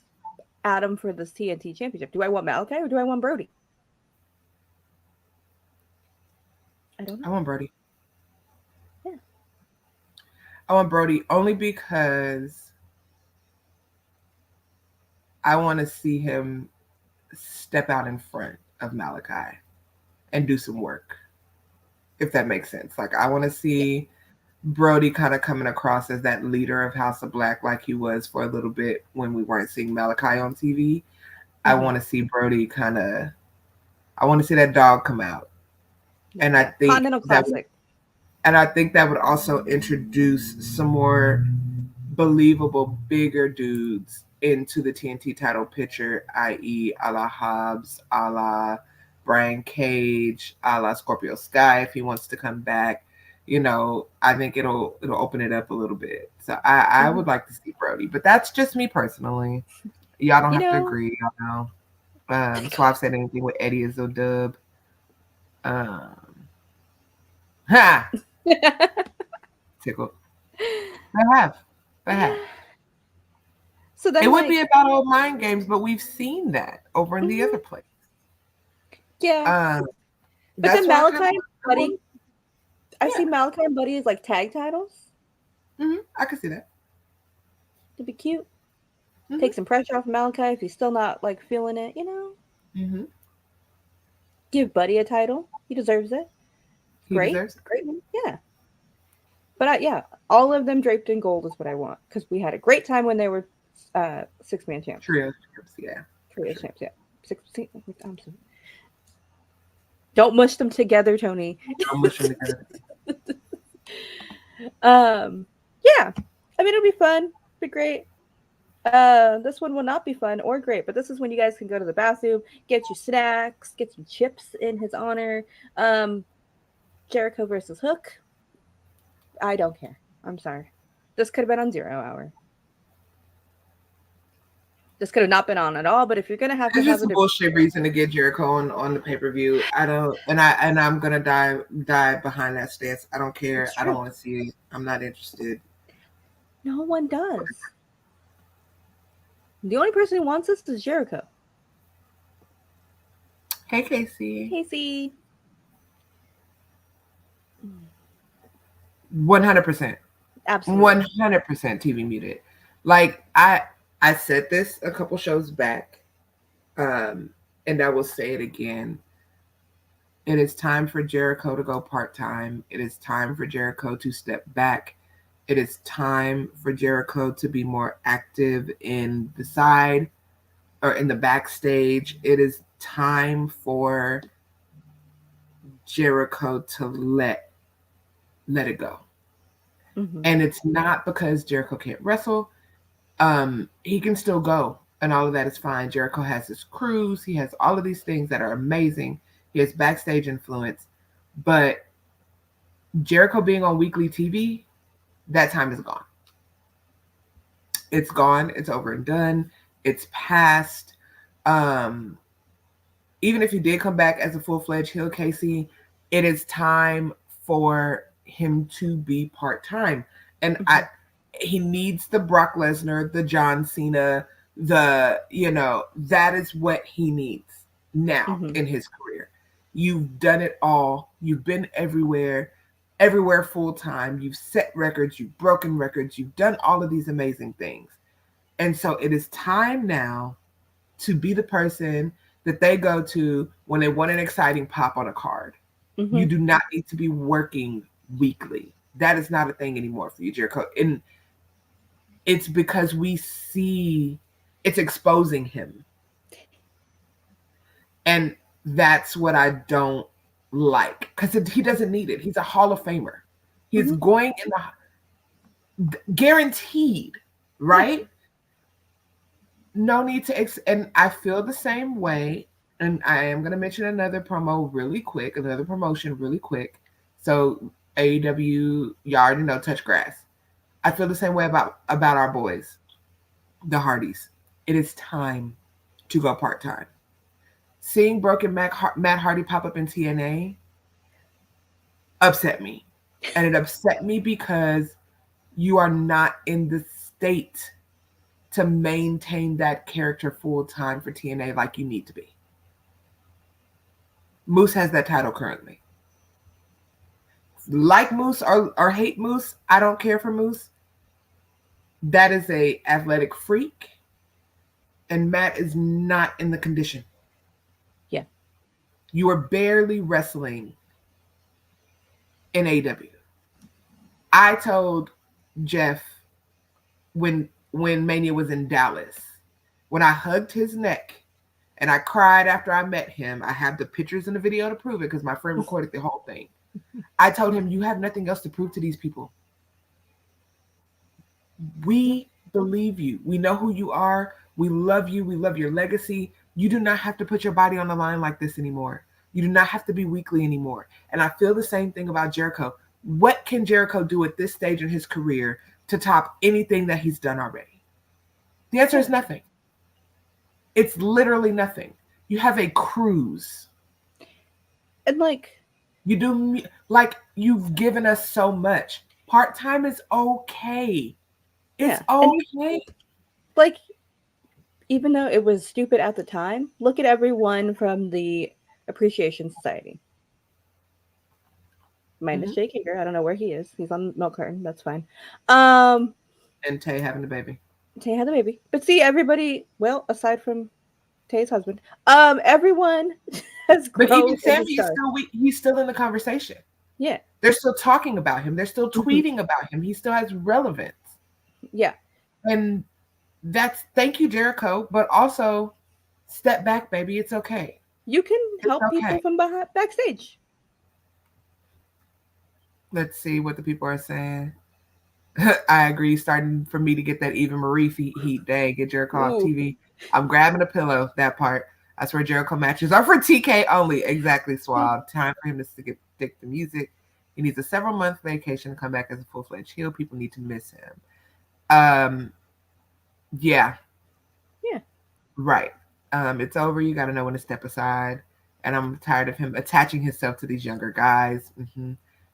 Adam for this TNT championship. Do I want Malachi or do I want Brody? I don't I know. want Brody. Yeah. I want Brody only because I want to see him step out in front of Malachi and do some work, if that makes sense. Like, I want to Yeah. see Brody kind of coming across as that leader of House of Black, like he was for a little bit when we weren't seeing Malachi on TV. I want to see Brody kind of, I want to see that dog come out. And I Yeah. think Continental that Classic. and I think that would also introduce some more believable, bigger dudes into the TNT title picture, i.e., a la Hobbs, a la Brian Cage, a la Scorpio Sky, if he wants to come back. I think it'll open it up a little bit. So I would like to see Brody, but that's just me personally. Y'all don't You have to know, agree. Y'all know. So I've said anything with Eddie is a dub. Um, ha! Tickled. They have. They have. so It then, would be like, about old mind games, but we've seen that over in the other mhm, place. yeah. Um, But that's then why I Malachi kind and of Buddy, I see yeah. Malachi and Buddy as like tag titles. I can see that. To be cute. hmm Take some pressure off Malachi if he's still not like feeling it, hmm Give Buddy a title. He deserves it. He Great. deserves it. Great. Yeah. But yeah, all of them draped in gold is what I want because we had a great time when they were 6-man champs, Trios, yeah, for trio sure. champs. Yeah, six. I'm sorry. Don't mush them together, Tony. I'm wishing together. Yeah. I mean, it'll be fun. Be great. This one will not be fun or great, but this is when you guys can go to the bathroom, get your snacks, get some chips in his honor. Um, Jericho versus Hook. I don't care. I'm sorry. This could have been on 0 hour. This could have not been on at all. But if you're gonna have to It's have just a a bullshit reason to get Jericho on the pay per view. I don't, and I'm gonna die behind that stance. I don't care. it's I don't true. want to see it. I'm not interested. No one does. The only person who wants this is Jericho. Hey, Casey. Casey. 100%. Absolutely. 100% TV muted. Like I said this a couple shows back, and I will say it again. It is time for Jericho to go part-time. It is time for Jericho to step back. It is time for Jericho to be more active in the side or in the backstage. It is time for Jericho to let it go. And it's not because Jericho can't wrestle. He can still go, and all of that is fine. Jericho has his crews. He has all of these things that are amazing. He has backstage influence, but Jericho being on weekly TV, that time is gone. It's gone. It's over and done. It's past. Um, Even if he did come back as a full-fledged heel Casey, it is time for him to be part-time. And he needs the Brock Lesnar, the John Cena, that is what he needs now in his career. You've done it all. You've been everywhere full-time. You've set records, you've broken records, you've done all of these amazing things. And so it is time now to be the person that they go to when they want an exciting pop on a card. You do not need to be working weekly. That is not a thing anymore for you, Jericho. And it's because we see it's exposing him. And that's what I don't like, because he doesn't need it. He's a Hall of Famer. He's going in the guaranteed, right? No need to and I feel the same way. And I am going to mention another promotion really quick. So AEW, you already know, touch grass. I feel the same way about our boys, the Hardys. It is time to go part-time. Seeing broken Matt Hardy pop up in TNA upset me. And it upset me because you are not in the state to maintain that character full-time for TNA like you need to be. Moose has that title currently. like Moose or hate Moose, I don't care for Moose. That is a athletic freak, and Matt is not in the condition. Yeah. You are barely wrestling in AEW. I told Jeff when Mania was in Dallas, when I hugged his neck and I cried after I met him. I have the pictures and the video to prove it because my friend recorded the whole thing. I told him, you have nothing else to prove to these people. We believe you. We know who you are. We love you. We love your legacy. You do not have to put your body on the line like this anymore. You do not have to be weakly anymore. And I feel the same thing about Jericho. What can Jericho do at this stage in his career to top anything that he's done already? The answer is nothing. It's literally nothing. You have a cruise. And like, you do, like, you've given us so much. Part-time is okay. It's okay. Like, even though it was stupid at the time, look at everyone from the Appreciation Society. Minus Jake Hager. I don't know where he is. He's on milk carton. That's fine. And Tay having the baby. Tay had the baby. But see, everybody, well, aside from Tay's husband, everyone has grown. But even Sammy is he's still in the conversation. Yeah. They're still talking about him. They're still tweeting about him. He still has relevance. Yeah. And that's, thank you, Jericho, but also step back, baby. It's okay. You can help people from backstage. Let's see what the people are saying. I agree. Starting for me to get that Eva Marie heat day, get Jericho off TV. I'm grabbing a pillow. That part. I swear Jericho matches are for TK only. Exactly, Swab. Time for him to stick the music. He needs a several-month vacation to come back as a full-fledged heel. People need to miss him. Yeah. Yeah. Right. It's over. You got to know when to step aside. And I'm tired of him attaching himself to these younger guys.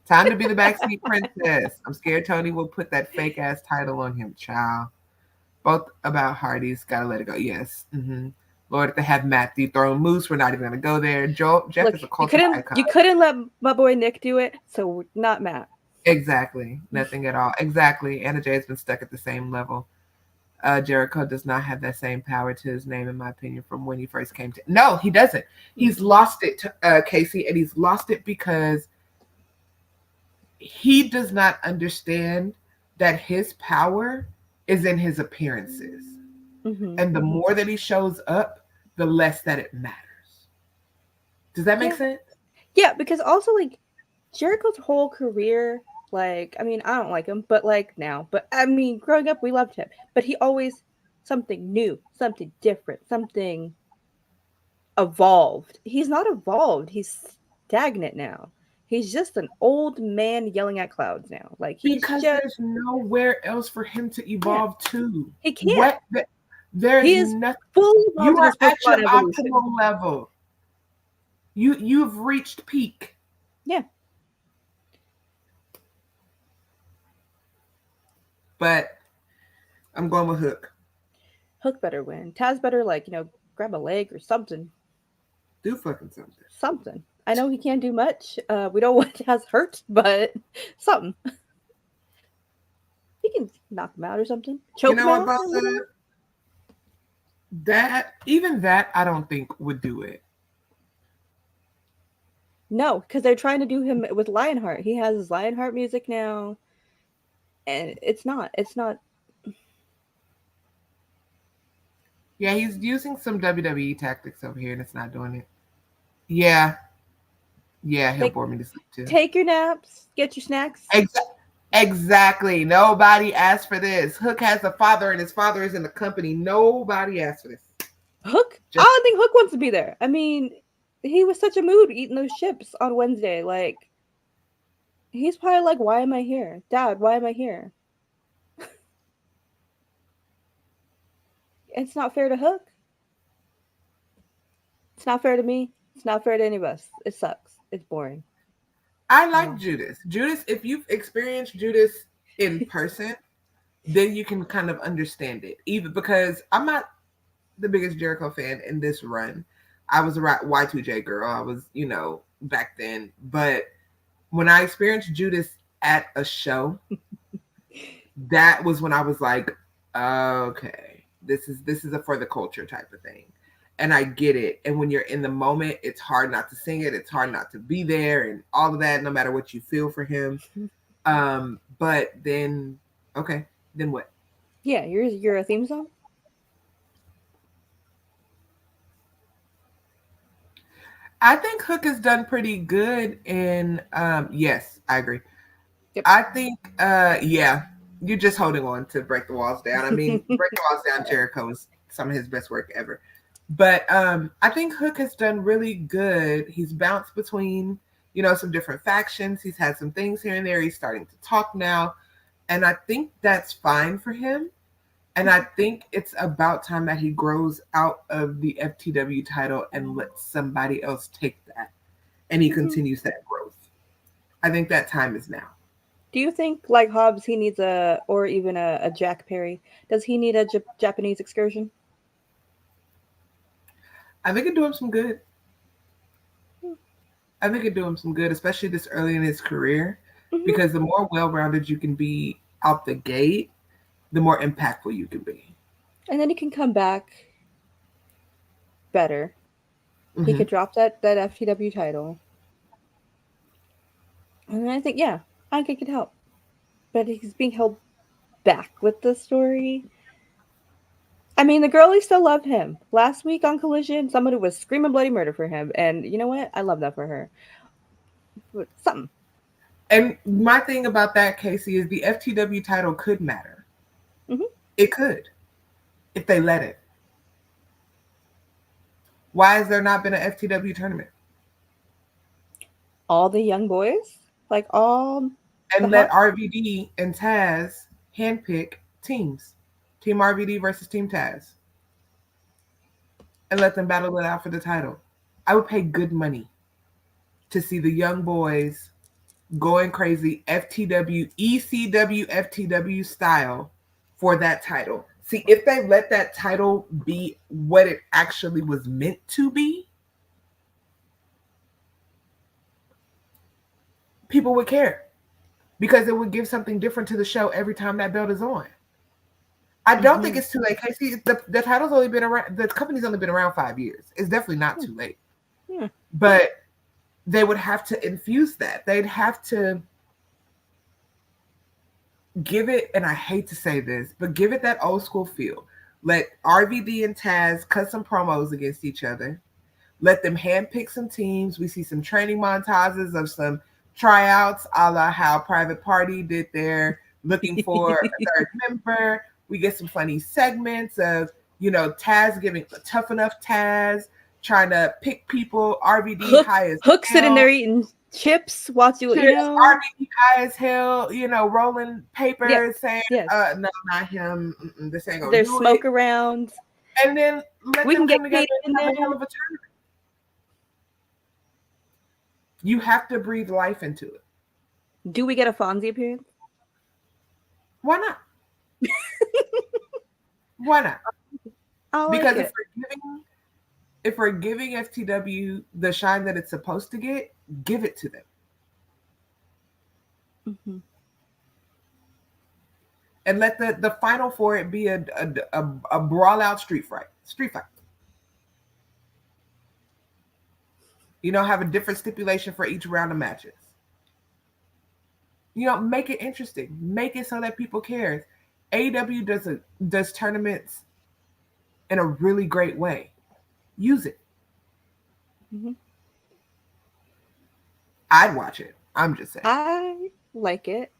Time to be the backseat princess. I'm scared Tony will put that fake ass title on him, child. Both about Hardy's. Gotta let it go. Yes. Lord, if they have Matt dethrone Moose, we're not even gonna go there. Jeff is a cultural icon. You couldn't let my boy Nick do it, so not Matt. Exactly. Nothing at all. Exactly. Anna Jay's been stuck at the same level. Jericho does not have that same power to his name, in my opinion, from when he first came to. No, he doesn't. He's lost it to Casey, and he's lost it because he does not understand that his power is in his appearances. And the more that he shows up, the less that it matters. Does that make sense? Yeah, because also, like, Jericho's whole career, like, I mean, I don't like him, but like now, but I mean, growing up, we loved him. But he always, something new, something different, something evolved. He's not evolved. He's stagnant now. He's just an old man yelling at clouds now. Like, there's nowhere else for him to evolve to. He can't. There's nothing. You are at your optimal level. You've reached peak. Yeah. But I'm going with Hook. Hook better win. Taz better, like, grab a leg or something. Do fucking something. Something. I know he can't do much. We don't want Taz hurt, but something. He can knock him out or something. Choke him out. About that? Even that, I don't think would do it. No, because they're trying to do him with Lionheart. He has his Lionheart music now. And it's not. Yeah, he's using some WWE tactics over here, and it's not doing it. Yeah, he'll bore me to sleep too. Take your naps, get your snacks. Exactly. Nobody asked for this. Hook has a father, and his father is in the company. Nobody asked for this. Hook? I don't think Hook wants to be there. I mean, he was such a mood eating those chips on Wednesday. Like, he's probably like, why am I here? Dad, why am I here? It's not fair to Hook. It's not fair to me. It's not fair to any of us. It sucks. It's boring. I like Judas. Judas, if you've experienced Judas in person, then you can kind of understand it. Even because I'm not the biggest Jericho fan in this run. I was a Y2J girl. I was, back then. But When I experienced Judas at a show, that was when I was like, okay, this is a for the culture type of thing. And I get it. And when you're in the moment, it's hard not to sing it. It's hard not to be there and all of that, no matter what you feel for him. But then, okay, then what? Yeah, you're a theme song. I think Hook has done pretty good in yes, I agree. Yep. I think yeah, you're just holding on to Break the Walls Down. I mean, Break the Walls Down, Jericho is some of his best work ever. But I think Hook has done really good. He's bounced between, some different factions. He's had some things here and there. He's starting to talk now. And I think that's fine for him. And I think it's about time that he grows out of the FTW title and lets somebody else take that. And he continues that growth. I think that time is now. Do you think, like Hobbs, he needs or even a Jack Perry? Does he need a Japanese excursion? I think it'd do him some good. I think it'd do him some good, especially this early in his career, because the more well-rounded you can be out the gate, the more impactful you can be. And then he can come back better. He could drop that FTW title. And I think, yeah, I think it could help. But he's being held back with the story. I mean, the girlies still love him. Last week on Collision, somebody was screaming bloody murder for him. And you know what? I love that for her. Something. And my thing about that, Casey, is the FTW title could matter. It could, if they let it. Why has there not been an FTW tournament? All the young boys? Like all... And let RVD and Taz handpick teams. Team RVD versus Team Taz. And let them battle it out for the title. I would pay good money to see the young boys going crazy FTW, ECW, FTW style for that title. See, if they let that title be what it actually was meant to be, people would care. Because it would give something different to the show every time that belt is on. I don't think it's too late, Casey. The title's only been around, the company's only been around 5 years. It's definitely not too late. But they would have to infuse that. They'd have to give it, and I hate to say this, but give it that old school feel. Let RVD and Taz cut some promos against each other. Let them handpick some teams. We see some training montages of some tryouts, a la how Private Party did their looking for a third member. We get some funny segments of, Taz giving a tough enough Taz, trying to pick people. RVD high as Hook hell. sitting there eating chips, watching, RVD high as hell, rolling papers, saying, no, not him. This ain't gonna There's do smoke it. around. And then let them come together and have a hell of a tournament. You have to breathe life into it. Do we get a Fonzie appearance? Why not? Why not? Because if we're giving FTW the shine that it's supposed to get, give it to them. And let the final for it be a brawl out street fight. Have a different stipulation for each round of matches. Make it interesting. Make it so that people care. AEW does tournaments in a really great way. Use it. I'd watch it. I'm just saying. I like it.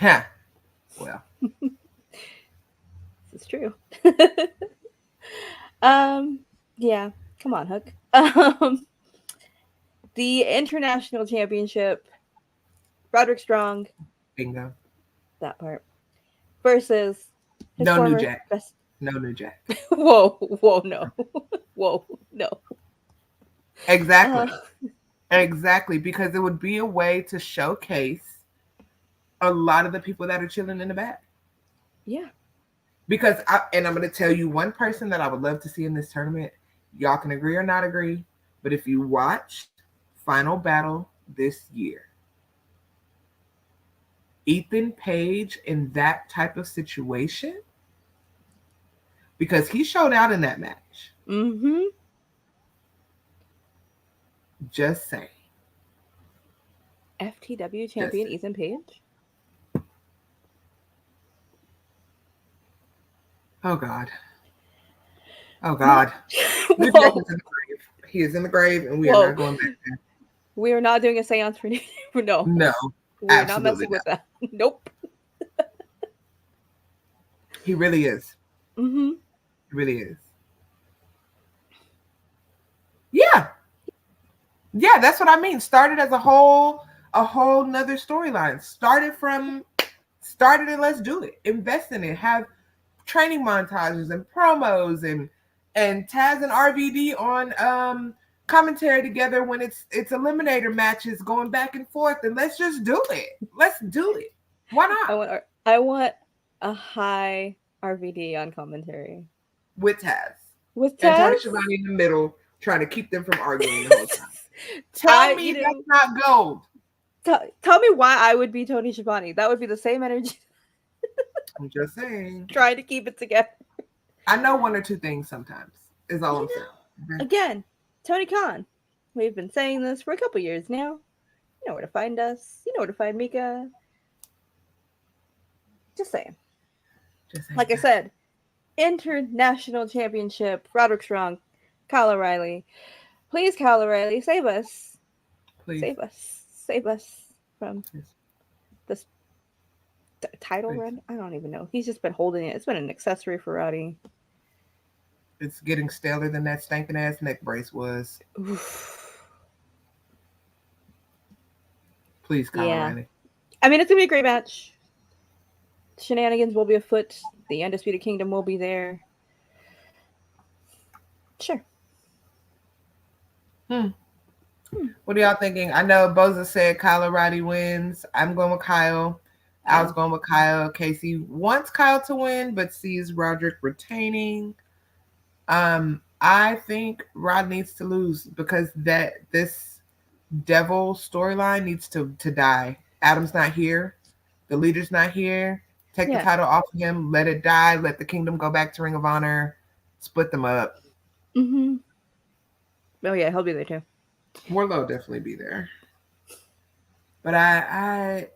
Yeah. Well. This is true. Yeah. Come on, Hook. The International Championship, Roderick Strong. Bingo. That part. Versus his no former New Jack. best. No New Jack. Whoa, no. Whoa, no. Exactly. Exactly. Because it would be a way to showcase a lot of the people that are chilling in the back. Yeah. Because I'm going to tell you one person that I would love to see in this tournament. Y'all can agree or not agree. But if you watched Final Battle this year, Ethan Page in that type of situation, because he showed out in that match. Mm-hmm. Just saying. FTW champion Ethan Page. Oh God. Oh God. We're back into the grave. He is in the grave, and we are not going back there. We are not doing a seance for no. No. We are not messing with that. Nope. He really is. Mm-hmm. He really is. Yeah. Yeah, that's what I mean. Started as a whole nother storyline. Started and let's do it. Invest in it. Have training montages and promos and Taz and RVD on commentary together when it's eliminator matches going back and forth, and let's just do it. Let's do it. Why not? I want a high RVD on commentary with Taz. With Taz? And Tony Schiavone in the middle, trying to keep them from arguing the whole time. Tell me that's not gold. Tell me why I would be Tony Schiavone. That would be the same energy. I'm just saying. Trying to keep it together. I know one or two things sometimes, is all I'm saying. Mm-hmm. Again, Tony Khan. We've been saying this for a couple years now. You know where to find us. You know where to find Mika. Just saying. Like I said, International Championship, Roderick Strong, Kyle O'Reilly. Please, Kyle O'Reilly, save us. Please. Save us. Save us from this title run. I don't even know. He's just been holding it. It's been an accessory for Roddy. It's getting staler than that stinking ass neck brace was. Oof. Please, Kyle O'Reilly. I mean, it's going to be a great match. Shenanigans will be afoot. The Undisputed Kingdom will be there. Sure. What are y'all thinking? I know Boza said Kyle O'Reilly wins. I'm going with Kyle. I was going with Kyle. Casey wants Kyle to win, but sees Roderick retaining. I think Rod needs to lose because this devil storyline needs to die. Adam's not here. The leader's not here. Take the title off of him. Let it die. Let the Kingdom go back to Ring of Honor. Split them up. Mm-hmm. Oh yeah, he'll be there too. Warlow definitely be there. But I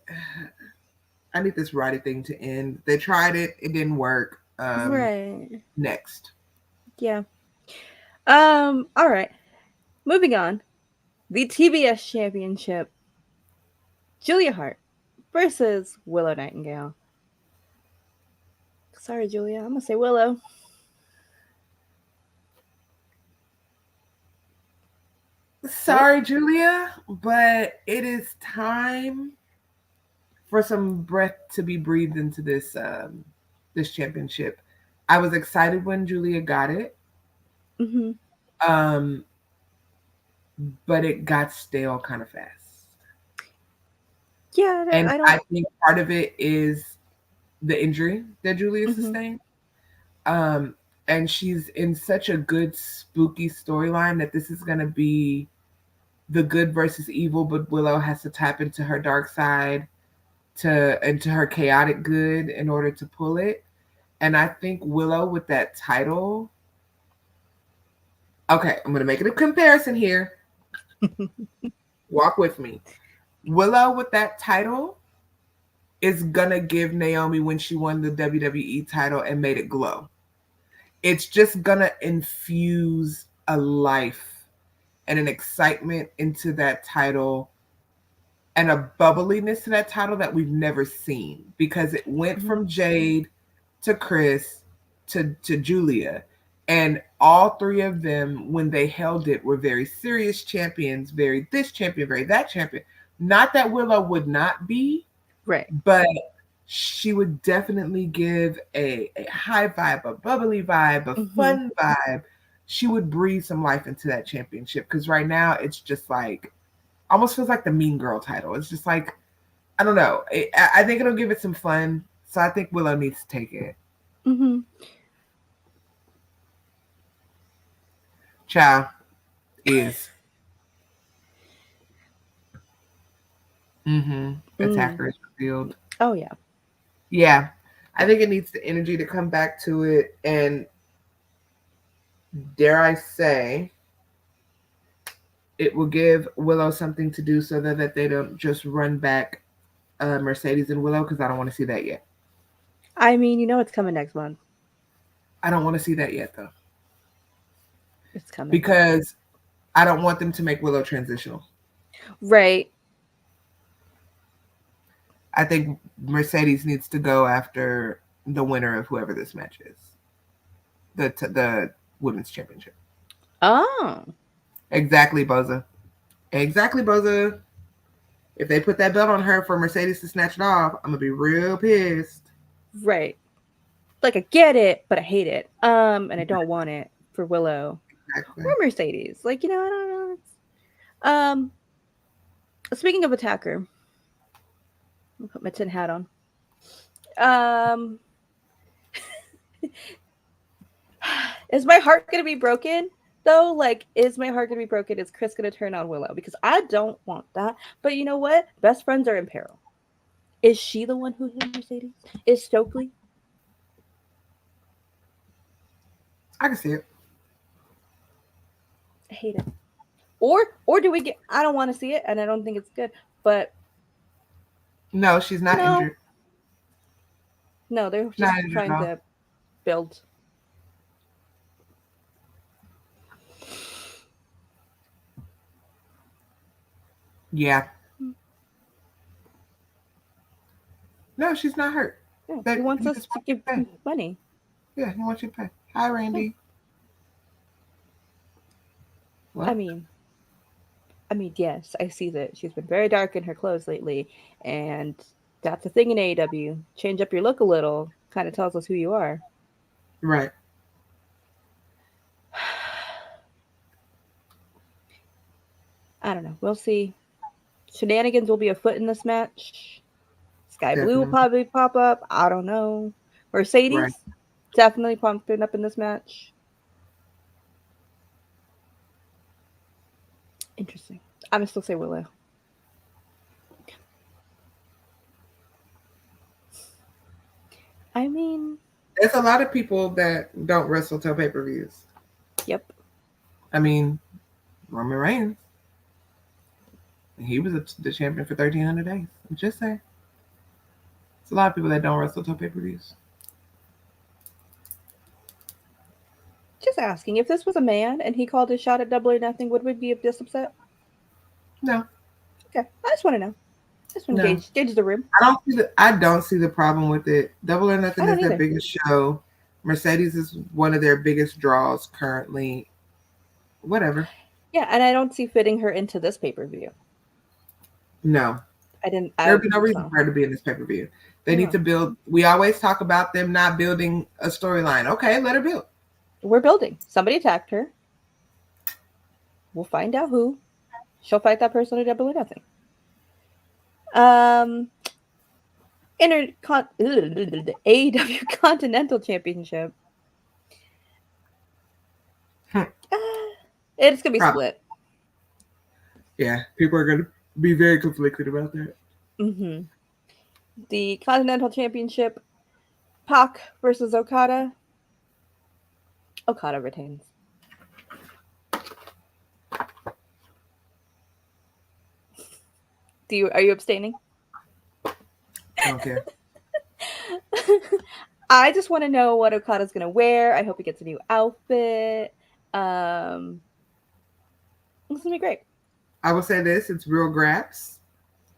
need this Roddy thing to end. They tried it. It didn't work. Right. Next. Yeah. All right. Moving on. The TBS Championship. Julia Hart versus Willow Nightingale. Sorry, Julia. I'm going to say Willow. Sorry, Julia, but it is time for some breath to be breathed into this this championship. I was excited when Julia got it. Mm-hmm. But it got stale kind of fast. Yeah, and I think part of it is the injury that Julia sustained. And she's in such a good spooky storyline that this is going to be the good versus evil, but Willow has to tap into her dark side into her chaotic good in order to pull it. And I think Willow with that title. Okay, I'm going to make it a comparison here. Walk with me. Willow with that title is going to give Naomi when she won the WWE title and made it glow. It's just going to infuse a life and an excitement into that title and a bubbliness to that title that we've never seen, because it went from Jade to Chris to Julia. And all three of them, when they held it, were very serious champions, very this champion, very that champion. Not that Willow would not be, right, but she would definitely give a high vibe, a bubbly vibe, a fun vibe. She would breathe some life into that championship, because right now it's just like, almost feels like the Mean Girl title. It's just like, I don't know. I think it'll give it some fun. So I think Willow needs to take it. Ciao is Attacker is revealed. Oh yeah. Yeah. I think it needs the energy to come back to it. And dare I say, it will give Willow something to do so that they don't just run back Mercedes and Willow, because I don't want to see that yet. I mean, you know it's coming next month. I don't want to see that yet, though. It's coming. Because I don't want them to make Willow transitional. Right. I think Mercedes needs to go after the winner of whoever this match is. The women's championship. Oh. Exactly, Boza. Exactly, Boza. If they put that belt on her for Mercedes to snatch it off, I'm gonna be real pissed. Right. Like, I get it, but I hate it. And I don't want it for Willow or Mercedes. Like, I don't know. Speaking of attacker, I'll put my tin hat on. Is my heart gonna be broken though? Like, is my heart gonna be broken? Is Chris gonna turn on Willow? Because I don't want that. But you know what? Best friends are in peril. Is she the one who hit Mercedes? Is Stokely? I can see it. I hate it. Or do we get? I don't want to see it, and I don't think it's good. But no, she's not injured. No, they're just trying to build. Yeah. No, she's not hurt. Yeah, he wants us to give him money. Yeah, he wants you to pay. Hi, Randy. What? I mean, yes, I see that she's been very dark in her clothes lately, and that's a thing in AEW. Change up your look a little, kind of tells us who you are. Right. I don't know. We'll see. Shenanigans will be afoot in this match. Sky Blue will probably pop up. I don't know. Mercedes definitely pumping up in this match. Interesting. I'm gonna still say Willow. I mean, there's a lot of people that don't wrestle till pay-per-views. Yep. I mean, Roman Reigns. He was the champion for 1,300 days. I'm just saying. It's a lot of people that don't wrestle till pay-per-views. Just asking. If this was a man and he called his shot at Double or Nothing, would we be this upset? No. Okay. I just want to know. I just want to gauge the room. I don't see the problem with it. Double or Nothing is their biggest show. Mercedes is one of their biggest draws currently. Whatever. Yeah, and I don't see fitting her into this pay-per-view. No. There'd be no reason for her to be in this pay-per-view. They need to build. We always talk about them not building a storyline. Okay, let her build. We're building. Somebody attacked her. We'll find out who. She'll fight that person at Double or Nothing. AEW Continental Championship. It's gonna be split. Yeah, people are gonna be very conflicted about that. Mm-hmm. The Continental Championship, Pac versus Okada. Okada retains. Are you abstaining? I don't care. I just want to know what Okada's gonna wear. I hope he gets a new outfit. It's gonna be great. I will say this: it's real graps,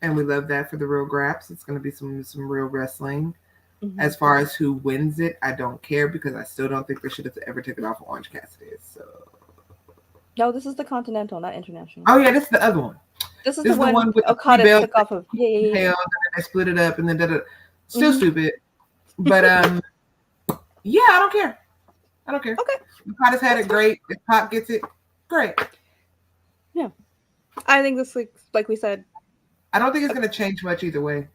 and we love that for the real graps. It's gonna be some real wrestling. Mm-hmm. As far as who wins it, I don't care because I still don't think they should have ever taken off Orange Cassidy. So. No, this is the Continental, not International. Oh yeah, this is the other one. This is the one with Okada took off of. Yeah. They split it up and then still stupid. But yeah, I don't care. Okay. Okada's had it great. If Pop gets it, great. Yeah. I think this, like we said. I don't think it's gonna change much either way.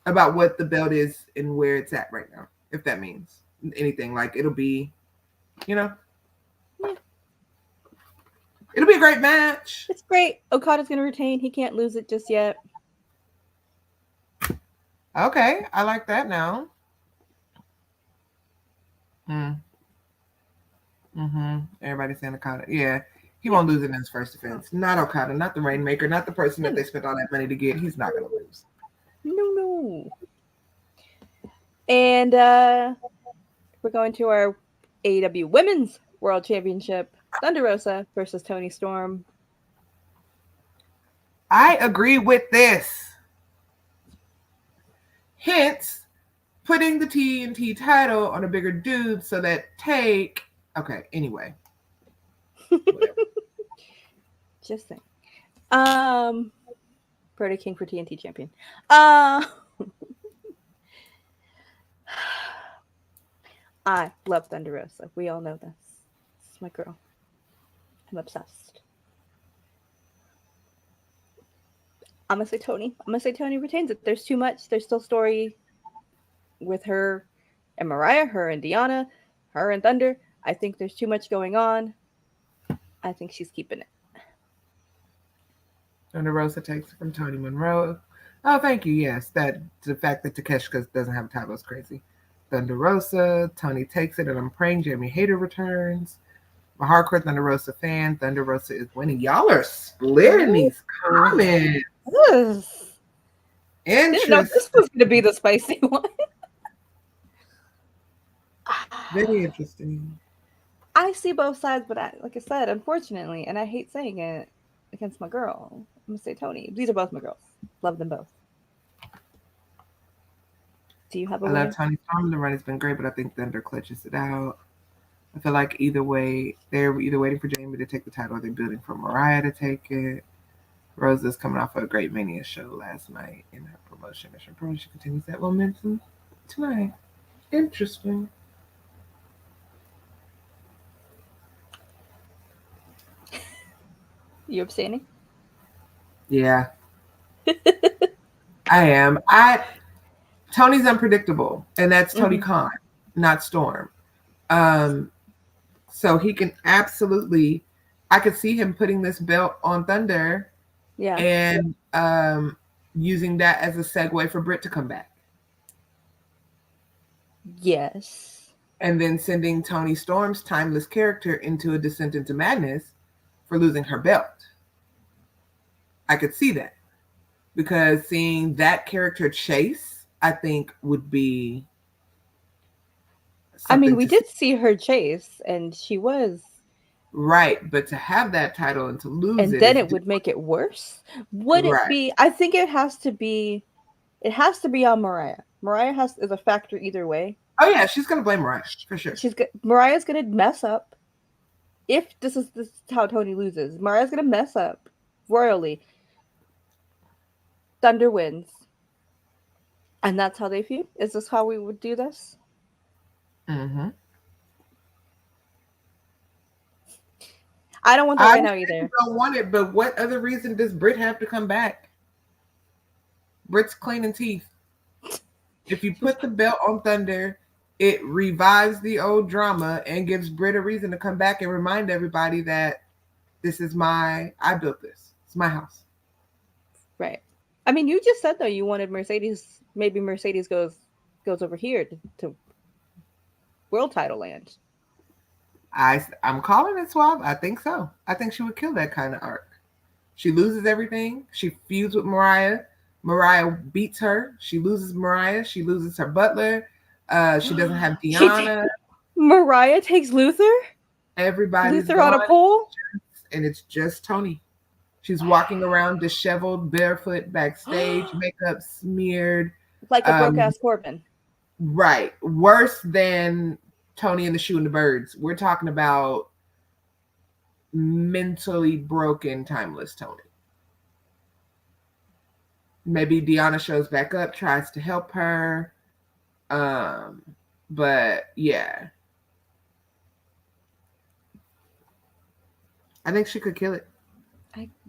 About what the belt is and where it's at right now, if that means anything. Like it'll be, yeah. It'll be a great match. It's great. Okada's gonna retain. He can't lose it just yet. Okay, I like that now. Mm. Everybody's saying Okada. Yeah, he Yeah. won't lose it in his first defense. Not Okada, not the Rainmaker, not the person that No, they spent all that money to get. He's not going to lose. no. And we're going to our AEW Women's World Championship. Thunder Rosa versus Toni Storm. I agree with this. Hence, putting the TNT title on a bigger dude so that Take. Okay, anyway. Whatever. Just saying. Brody King for TNT champion. Uh, I love Thunder Rosa. We all know this. This is my girl. I'm obsessed. I'm gonna say Toni. I'm gonna say Toni retains it. There's too much. There's still story with her and Mariah, her and Deanna, her and Thunder. I think there's too much going on. I think she's keeping it. Thunder Rosa takes it from Tony Monroe. Oh, thank you. Yes, that the fact that Takeshita doesn't have a title is crazy. Thunder Rosa, Tony takes it, and I'm praying Jamie Hayter returns. I'm a hardcore Thunder Rosa fan. Thunder Rosa is winning. Y'all are splitting these comments. Didn't know this was going to be the spicy one. Very interesting. I see both sides, but like I said, unfortunately, and I hate saying it against my girl, I'm going to say Toni. These are both my girls. Love them both. Do you have a winner? I love Toni Storm. The run has been great, but I think Thunder clutches it out. I feel like either way, they're either waiting for Jamie to take the title or they're building for Mariah to take it. Rosa's coming off of a great Mania show last night in her promotion. Mission Pro. She continues that momentum tonight. Interesting. You abstaining? Yeah. I am. Tony's unpredictable, and that's Tony Khan, not Storm. So he can absolutely, I could see him putting this belt on Thunder, and using that as a segue for Britt to come back. Yes. And then sending Toni Storm's timeless character into a descent into madness for losing her belt. I could see that. Because seeing that character chase, I think, would be. I mean, we did see her chase, and she was. Right, but to have that title and to lose and it. And then it would make it worse? Would it be? I think it has to be. It has to be on Mariah. Mariah is a factor either way. Oh, yeah, she's going to blame Mariah, for sure. Mariah's going to mess up. If this is how Tony loses, Mariah's going to mess up royally. Thunder wins. And that's how they feud? Is this how we would do this? Mm-hmm. I don't want that right now either. I don't want it, but what other reason does Britt have to come back? Britt's cleaning teeth. If you put the belt on Thunder, it revives the old drama and gives Britt a reason to come back and remind everybody that I built this. It's my house. Right. I mean, you just said, though, you wanted Mercedes, maybe Mercedes goes over here to world title land. I'm calling it Suave. I think so. I think she would kill that kind of arc. She loses everything. She feuds with Mariah. Mariah beats her. She loses Mariah. She loses her butler. She doesn't have Deanna. Mariah takes Luther? Everybody's Luther on a pole? And it's just Toni. She's walking around disheveled, barefoot, backstage, makeup smeared. Like a broke-ass Corbin. Right. Worse than Toni and the Shoe and the Birds. We're talking about mentally broken, timeless Toni. Maybe Deanna shows back up, tries to help her. But yeah. I think she could kill it.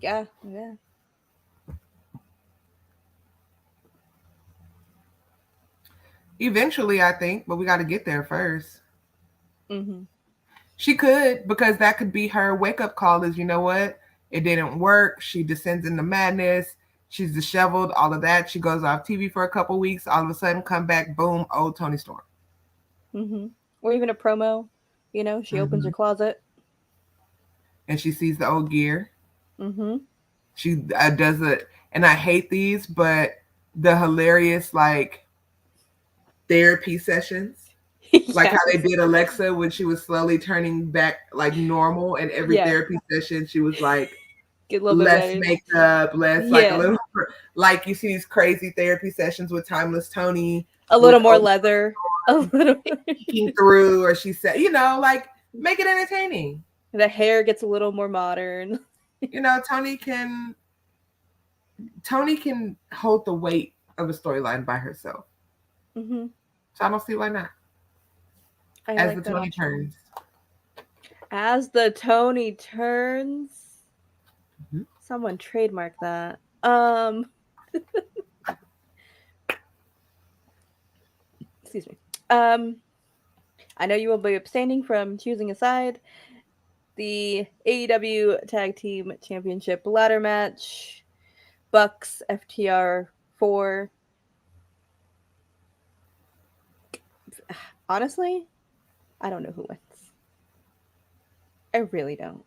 Yeah. Eventually, I think, but we got to get there first. Mm-hmm. She could, because that could be her wake-up call is, you know what? It didn't work. She descends into madness. She's disheveled, all of that. She goes off TV for a couple weeks. All of a sudden, come back, boom, old Tony Storm. Mm-hmm. Or even a promo. You know, she opens her closet. And she sees the old gear. Mm-hmm. She does it. And I hate these, but the hilarious, like, therapy sessions. Yes. Like how they did Alexa when she was slowly turning back like normal, and every therapy session she was like, get a little less bit makeup, less like a little, like you see these crazy therapy sessions with Timeless Tony, a little more leather, a little peeking through, or she said, you know, like make it entertaining. The hair gets a little more modern. You know, Tony can hold the weight of a storyline by herself. Mm-hmm. So I don't see why not. As the Tony turns. As the Tony turns. Mm-hmm. Someone trademark that. Excuse me. I know you will be abstaining from choosing a side. The AEW Tag Team Championship ladder match. Bucks FTR 4. Honestly, I don't know who wins. I really don't.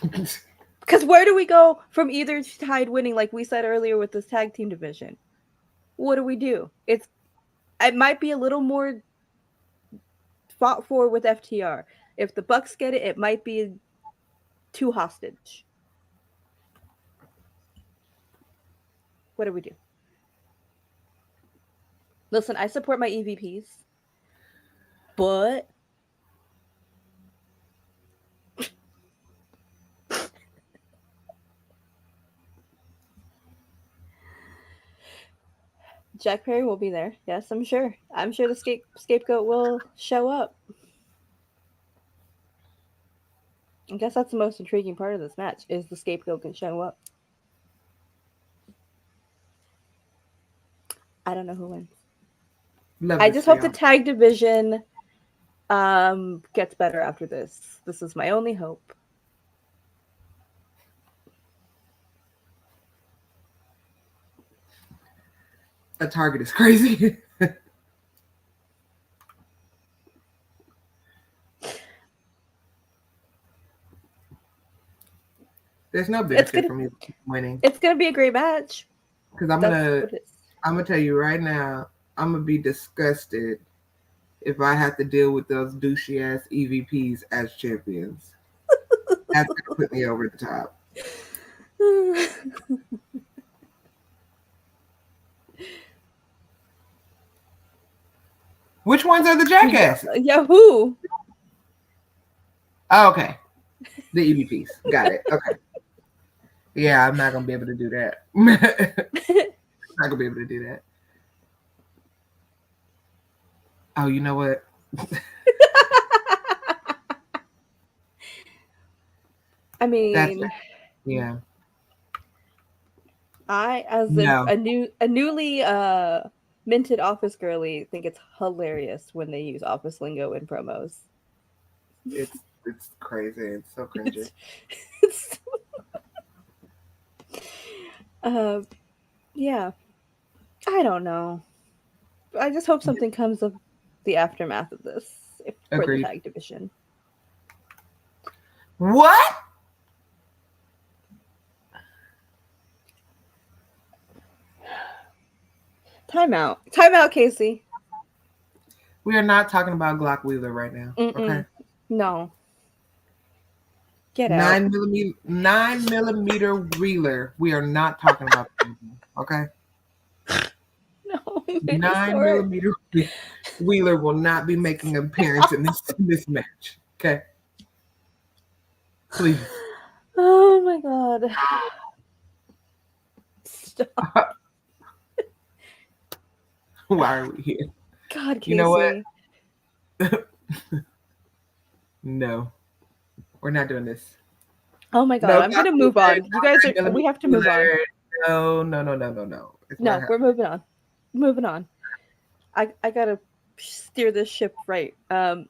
Because where do we go from either side winning, like we said earlier with this tag team division? What do? It might be a little more fought for with FTR. If the Bucks get it, it might be too hostage. What do? Listen, I support my EVPs, but Jack Perry will be there. Yes, I'm sure. I'm sure the scapegoat will show up. I guess that's the most intriguing part of this match, is the scapegoat can show up. I don't know who wins. I just hope the tag division gets better after this. This is my only hope. A target is crazy. There's no benefit from me winning. It's gonna be a great match. Because I'm gonna tell you right now, I'm gonna be disgusted if I have to deal with those douchey ass EVPs as champions. That's gonna put me over the top. Which ones are the jackasses? Yeah, who? Oh, okay. The EVPs. Got it. Okay. Yeah, I'm not gonna be able to do that. Not gonna be able to do that. Oh, you know what? I mean, yeah. I, as a newly minted office girly, think it's hilarious when they use office lingo in promos. It's crazy. It's so cringy. Yeah. I don't know. I just hope something comes of the aftermath of this for the tag division. What? Time out, Casey. We are not talking about Glock Wheeler right now. Okay. No. Get out. 9mm Wheeler. We are not talking about that. Okay. No. 9mm Wheeler will not be making an appearance in this match. Okay. Please. Oh my God. Stop. Why are we here? God, Casey. You know what? No. We're not doing this. Oh my God. No, I'm going to move on. You guys we have to move on. No. No, we're moving on. Moving on. I got to steer this ship right. Ospreay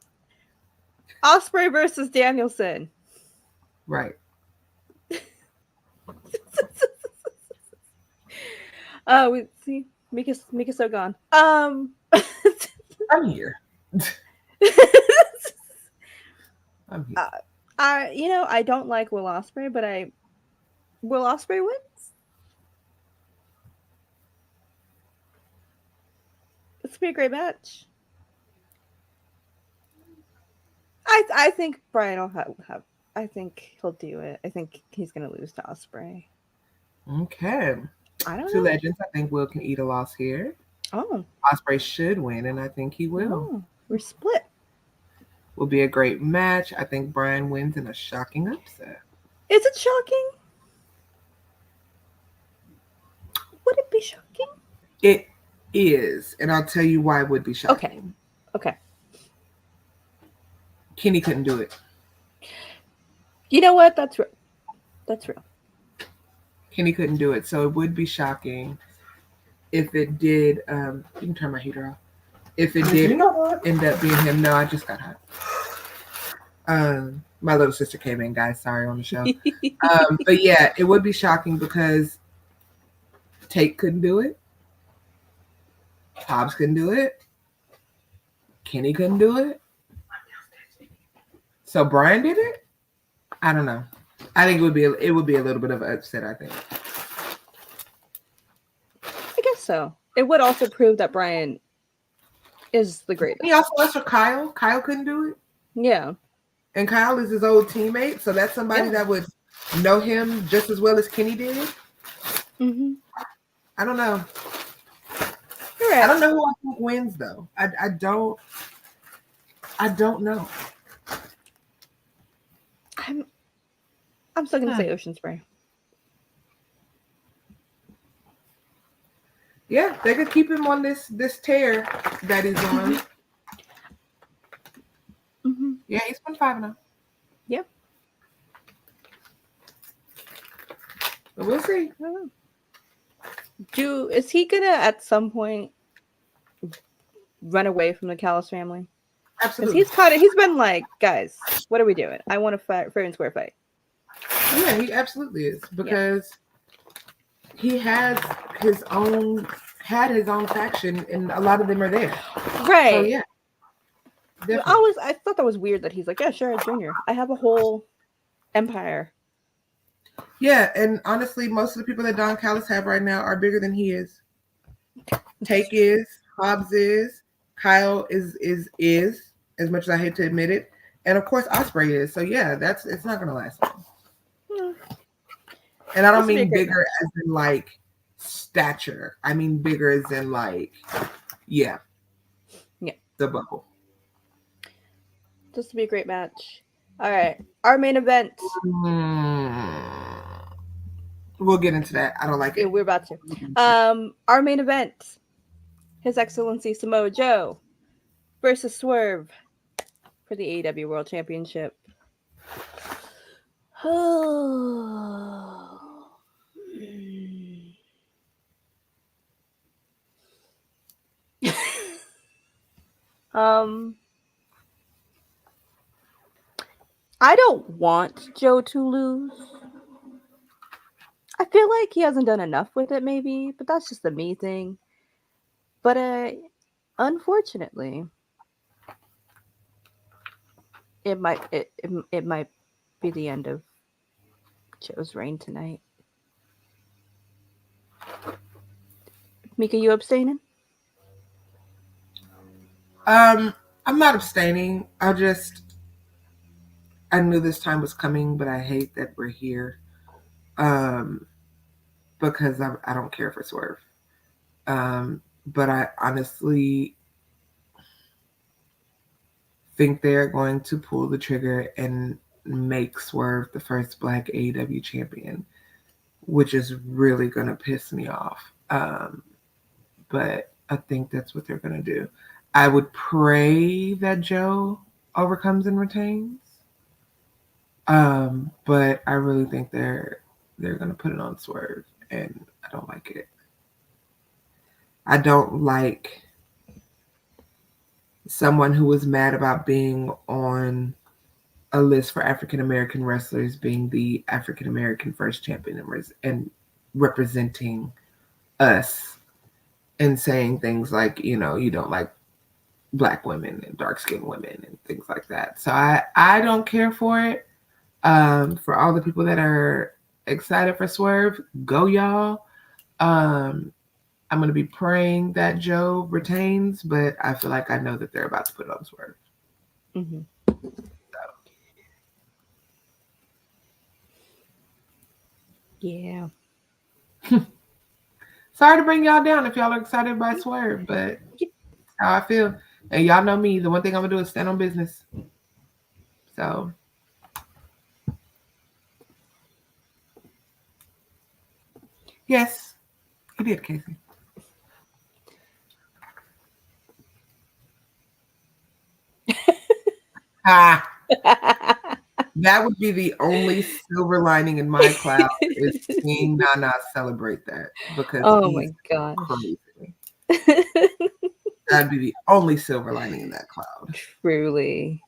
versus Danielson. Right. We see Mika's so gone. I'm here. I'm here. I don't like Will Ospreay, but Will Ospreay wins. It's gonna be a great match. I think Brian will have. I think he'll do it. I think he's gonna lose to Ospreay. Okay. I don't Two know. legends. I think Will can eat a loss here. Oh, Osprey should win, and I think he will. oh, we're split. Will be a great match. I think Brian wins in a shocking upset. Is it shocking? Would it be shocking? It is, and I'll tell you why it would be shocking. Okay. Kenny couldn't do it. You know what? That's real. That's real. Kenny couldn't do it, so it would be shocking if it did. You can turn my heater off. If it did end up being him. No, I just got hot. My little sister came in, guys. Sorry on the show. But yeah, it would be shocking because Tate couldn't do it. Hobbs couldn't do it. Kenny couldn't do it. So Brian did it? I don't know. I think it would be a little bit of an upset, I think. I guess so. It would also prove that Brian is the greatest. He also lost for Kyle. Kyle couldn't do it. Yeah. And Kyle is his old teammate, so that's somebody that would know him just as well as Kenny did. Mm-hmm. I don't know. You're right. I don't know who I think wins though. I don't know. I'm still gonna say Ocean Spray. Yeah, they could keep him on this tear that he's on. Mm-hmm. Yeah, he's been 5-0. Yeah. But we'll see. Is he gonna at some point run away from the Callis family? Absolutely. He's been like, guys, what are we doing? I want a fair and square fight. Yeah, he absolutely is because he had his own faction, and a lot of them are there. Right. So yeah. I thought that was weird that he's like, yeah, sure, Junior. I have a whole empire. Yeah, and honestly, most of the people that Don Callis have right now are bigger than he is. Take is, Hobbs is, Kyle is as much as I hate to admit it, and of course Ospreay is. So yeah, it's not gonna last long. And I don't mean bigger as in like stature. I mean bigger as in like, yeah, the bubble. Just to be a great match. All right, our main event. We'll get into that. I don't like it. Yeah, we're about to. Our main event. His Excellency Samoa Joe versus Swerve for the AEW World Championship. I don't want Joe to lose. I feel like he hasn't done enough with it, maybe, but that's just a me thing. But unfortunately, it might be the end of Joe's reign tonight. Mika, you abstaining? I'm not abstaining. I knew this time was coming, but I hate that we're here. Because I don't care for Swerve. But I honestly think they're going to pull the trigger and make Swerve the first Black AEW champion, which is really going to piss me off. But I think that's what they're going to do. I would pray that Joe overcomes and retains. But I really think they're going to put it on Swerve, and I don't like it. I don't like someone who was mad about being on a list for African American wrestlers being the African American first champion and representing us and saying things like, you know, you don't like Black women and dark skinned women and things like that. So I don't care for it. For all the people that are excited for Swerve, go y'all. I'm going to be praying that Joe retains, but I feel like I know that they're about to put it on Swerve. Mm-hmm. Yeah. Sorry to bring y'all down if y'all are excited by Swerve, but that's how I feel. And y'all know me. The one thing I'm going to do is stand on business. So. Yes, he did, Casey. That would be the only silver lining in my cloud is seeing Nana celebrate that because oh he's my gosh. crazy. That'd be the only silver lining in that cloud. Truly.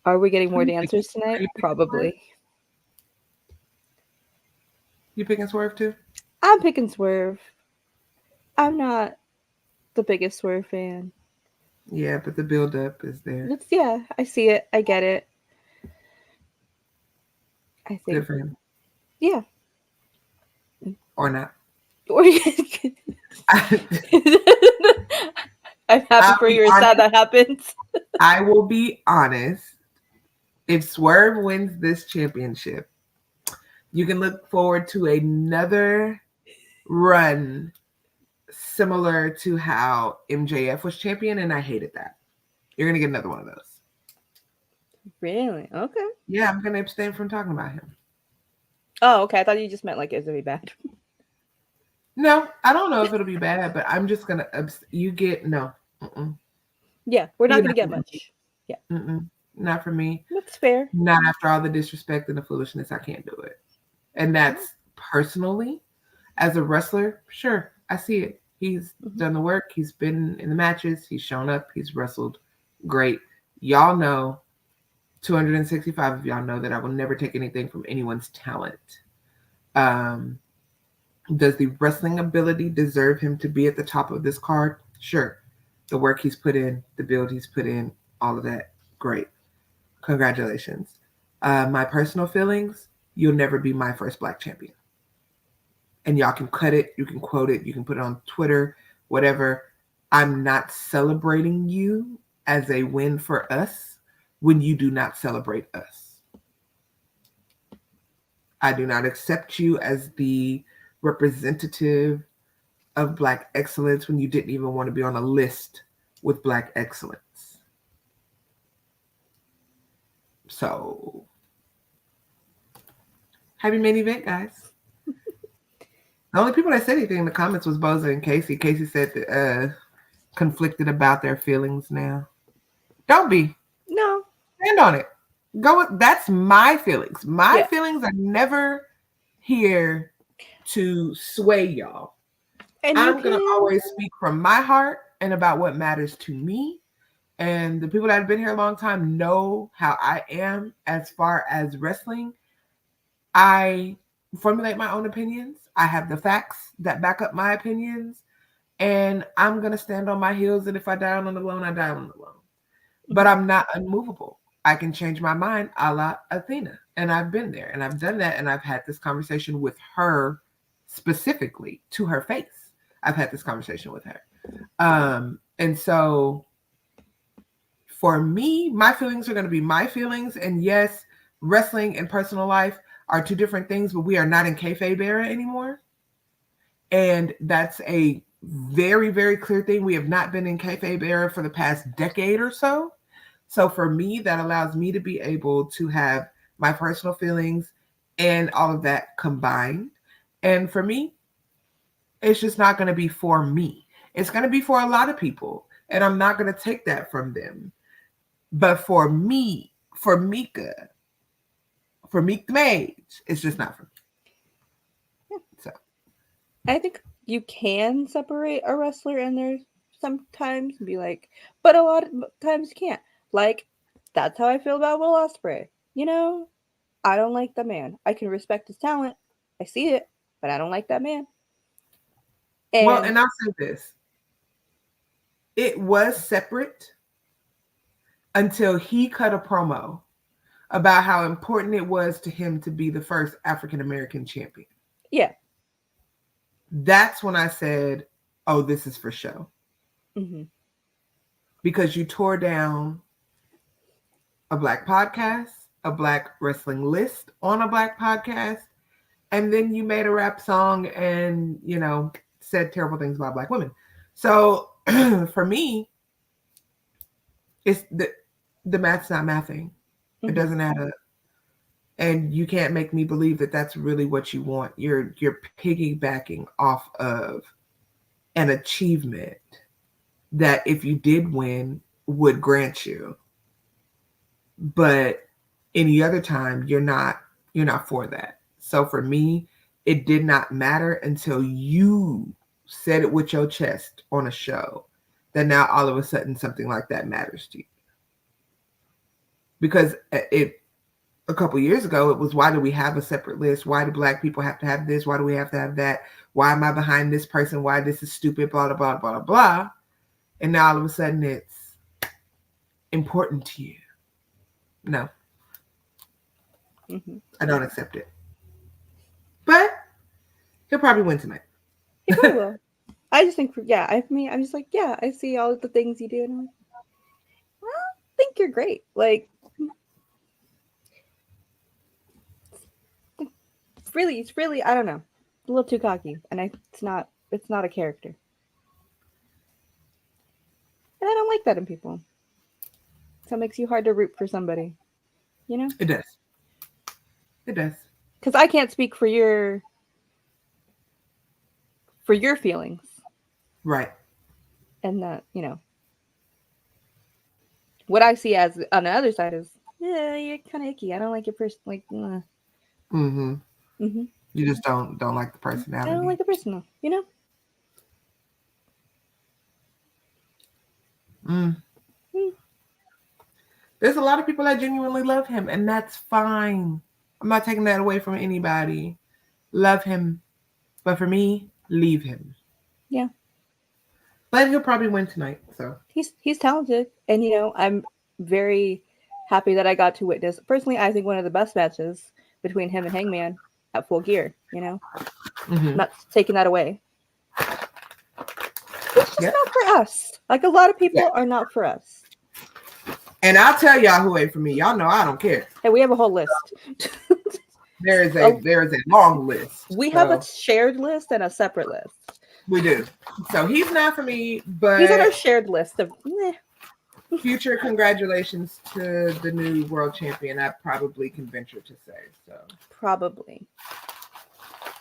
Are we getting more dancers tonight? Probably. You picking Swerve too? I'm picking Swerve. I'm not the biggest Swerve fan. Yeah, but the build up is there. Yeah, I see it. I get it. I think. Good for him. Yeah. Or not. I'm happy for you. Sad that happens. I will be honest. If Swerve wins this championship, you can look forward to another run similar to how MJF was champion, and I hated that. You're going to get another one of those. Really? Okay. Yeah, I'm going to abstain from talking about him. Oh, okay. I thought you just meant like it's going to be bad. No, I don't know if it'll be bad, but I'm just going to you get no. Mm-mm. Yeah, we're not going to get much. Yeah. Mm-mm. Not for me. That's fair. Not after all the disrespect and the foolishness. I can't do it. And that's personally, as a wrestler, sure, I see it. He's done the work. He's been in the matches. He's shown up. He's wrestled great. Y'all know, 265 of y'all know that I will never take anything from anyone's talent. Does the wrestling ability deserve him to be at the top of this card? Sure. The work he's put in, the build he's put in, all of that, great. Congratulations. My personal feelings, you'll never be my first Black champion. And y'all can cut it, you can quote it, you can put it on Twitter, whatever. I'm not celebrating you as a win for us when you do not celebrate us. I do not accept you as the representative of Black excellence when you didn't even want to be on a list with Black excellence. So, happy main event, guys. The only people that said anything in the comments was Boza and Casey. Casey said that, conflicted about their feelings now. Don't be. No. Stand on it. Go. That's my feelings. My feelings are never here to sway y'all. And I'm going to always speak from my heart and about what matters to me. And the people that have been here a long time know how I am as far as wrestling. I formulate my own opinions. I have the facts that back up my opinions. And I'm going to stand on my heels. And if I die on the loan, I die on the loan. But I'm not unmovable. I can change my mind a la Athena. And I've been there. And I've done that. And I've had this conversation with her specifically to her face. I've had this conversation with her. And so for me, my feelings are going to be my feelings. And yes, wrestling and personal life are two different things, but we are not in kayfabe era anymore. And that's a very, very clear thing. We have not been in kayfabe era for the past decade or so. So for me, that allows me to be able to have my personal feelings and all of that combined. And for me, it's just not going to be for me. It's going to be for a lot of people. And I'm not going to take that from them. But for me, for Mika, for Meek the Mage, it's just not for me. Yeah. So I think you can separate a wrestler and there's sometimes and be like, but a lot of times you can't. Like That's how I feel about Will Ospreay. You know, I don't like the man. I can respect his talent. I see it, but I don't like that man. Well, And and I'll say this. It was separate until he cut a promo about how important it was to him to be the first African American champion. yeah. That's when I said, oh, this is for show. Mm-hmm. Because you tore down a Black podcast, a Black wrestling list on a Black podcast, and then you made a rap song and, said terrible things about Black women. So for me, it's the math's not mathing. Mm-hmm. It doesn't add up. And you can't make me believe that that's really what you want. You're piggybacking off of an achievement that if you did win would grant you. But any other time you're not for that. So for me, it did not matter until you said it with your chest on a show that now all of a sudden something like that matters to you. Because a couple years ago, it was, why do we have a separate list? Why do Black people have to have this? Why do we have to have that? Why am I behind this person? Why this is stupid, blah, blah, blah, blah, blah. And now all of a sudden it's important to you. No. Mm-hmm. I don't accept it. But he'll probably win tonight. He probably will. I just think, I'm just like, I see all of the things you do, and I'm like, well, I think you're great. Like, it's really, I don't know, a little too cocky, and it's not a character, and I don't like that in people. So it makes you hard to root for somebody, It does. It does. Because I can't speak for your feelings, right? And that, what I see as on the other side is, you're kind of icky. I don't like your person. Like, mm-hmm. Mm-hmm. You just don't like the personality. I don't like the person, There's a lot of people that genuinely love him, and that's fine. I'm not taking that away from anybody. Love him. But for me, leave him. Yeah. But he'll probably win tonight. So he's talented. And I'm very happy that I got to witness. Personally, I think one of the best matches between him and Hangman at Full Gear, Mm-hmm. Not taking that away. It's just not for us. Like, a lot of people are not for us. And I'll tell y'all who ain't for me. Y'all know I don't care. Hey, we have a whole list. There is a long list. We have a shared list and a separate list. We do. So he's not for me, but he's on our shared list of future congratulations to the new world champion. I probably can venture to say so. Probably.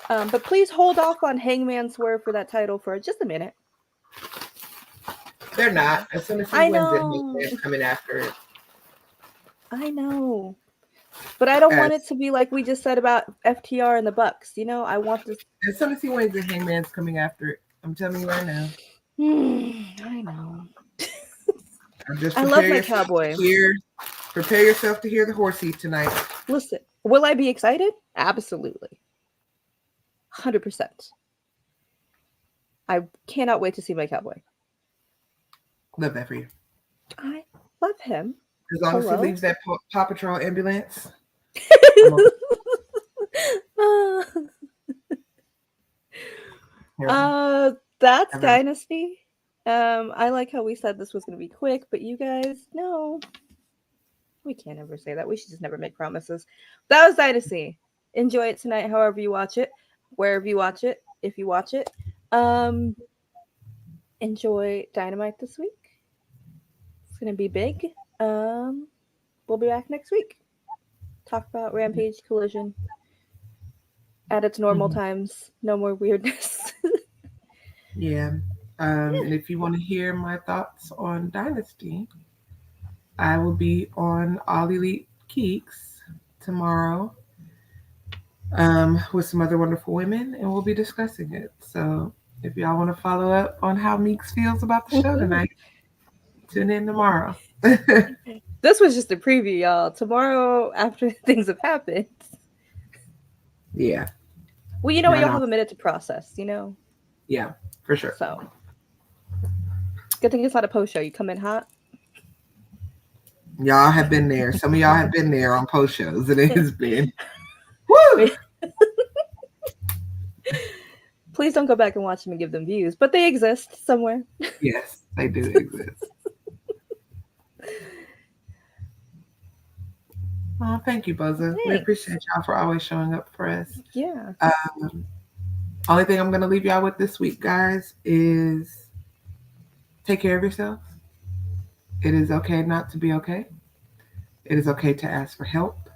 But please hold off on Hangman Swerve for that title for just a minute. They're not. As soon as he wins it, Hangman's coming after it. I know. But I don't want it to be like we just said about FTR and the Bucks. I want this. As soon as he wins it, Hangman's coming after it. I'm telling you right now. I know. I love my cowboy. Prepare yourself to hear the horsey tonight. Listen, will I be excited? Absolutely. 100%. I cannot wait to see my cowboy. Love that for you. I love him. As long as he leaves that Paw Patrol ambulance. That's Dynasty. I like how we said this was going to be quick, but you guys know we can't ever say that. We should just never make promises. That was Dynasty. Enjoy it tonight, however you watch it, wherever you watch it, if you watch it. Enjoy Dynamite this week. It's going to be big. We'll be back next week. Talk about Rampage Collision at its normal times. No more weirdness. Yeah. And if you want to hear my thoughts on Dynasty, I will be on All Elite Geeks tomorrow with some other wonderful women, and we'll be discussing it. So if y'all want to follow up on how Meekz feels about the show tonight, tune in tomorrow. This was just a preview, y'all. Tomorrow, after things have happened, Yeah. well, you know what? No, You'll no. have a minute to process, you know? Yeah, for sure. So, good thing it's not a post show. You come in hot. Y'all have been there. Some of y'all have been there on post shows, and it has been woo. Please don't go back and watch them and give them views, but they exist somewhere. Yes, they do exist. Oh, thank you, Buzza. We Thanks. appreciate y'all for always showing up for us. Yeah. Only thing I'm going to leave y'all with this week, guys, is take care of yourself. It is okay not to be okay. It is okay to ask for help.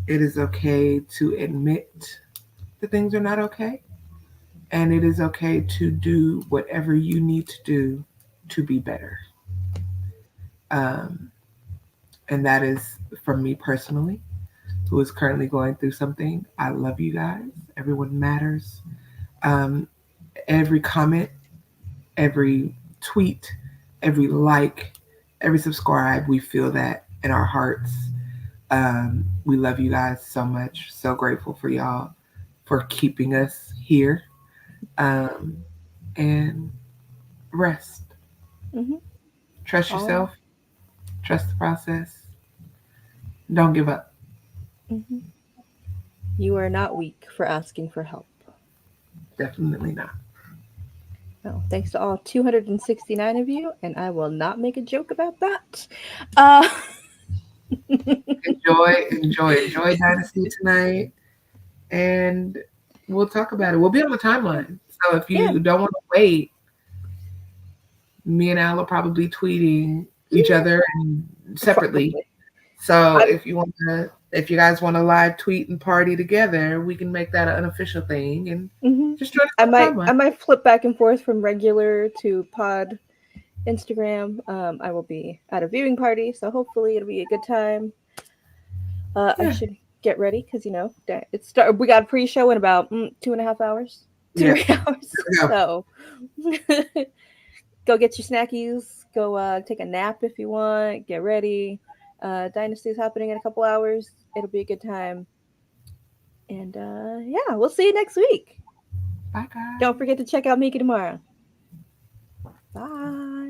It is okay to admit that things are not okay. And it is okay to do whatever you need to do to be better. Um, and that is from me personally, who is currently going through something. I love you guys. Everyone matters. Um, every comment, every tweet, every like, every subscribe, we feel that in our hearts. We love you guys so much. So grateful for y'all for keeping us here. And rest. Mm-hmm. Trust yourself. Trust the process. Don't give up. Mm-hmm. You are not weak for asking for help. Definitely not. Well, thanks to all 269 of you, and I will not make a joke about that. Enjoy Dynasty tonight. And we'll talk about it. We'll be on the timeline. So if Yeah. you don't want to wait, me and Al are probably tweeting each other separately. Probably. So if you guys want to live tweet and party together, we can make that an unofficial thing and Mm-hmm. just join us I on the might timeline. I might flip back and forth from regular to pod Instagram. I will be at a viewing party, so hopefully it'll be a good time. I Yeah. should get ready because it's start. We got pre-show in about 2.5 hours, Yeah. 3 hours. Go. So go get your snackies. Go take a nap if you want. Get ready. Dynasty is happening in a couple hours. It'll be a good time. And yeah, we'll see you next week. Bye, guys. Don't forget to check out Mika tomorrow. Bye.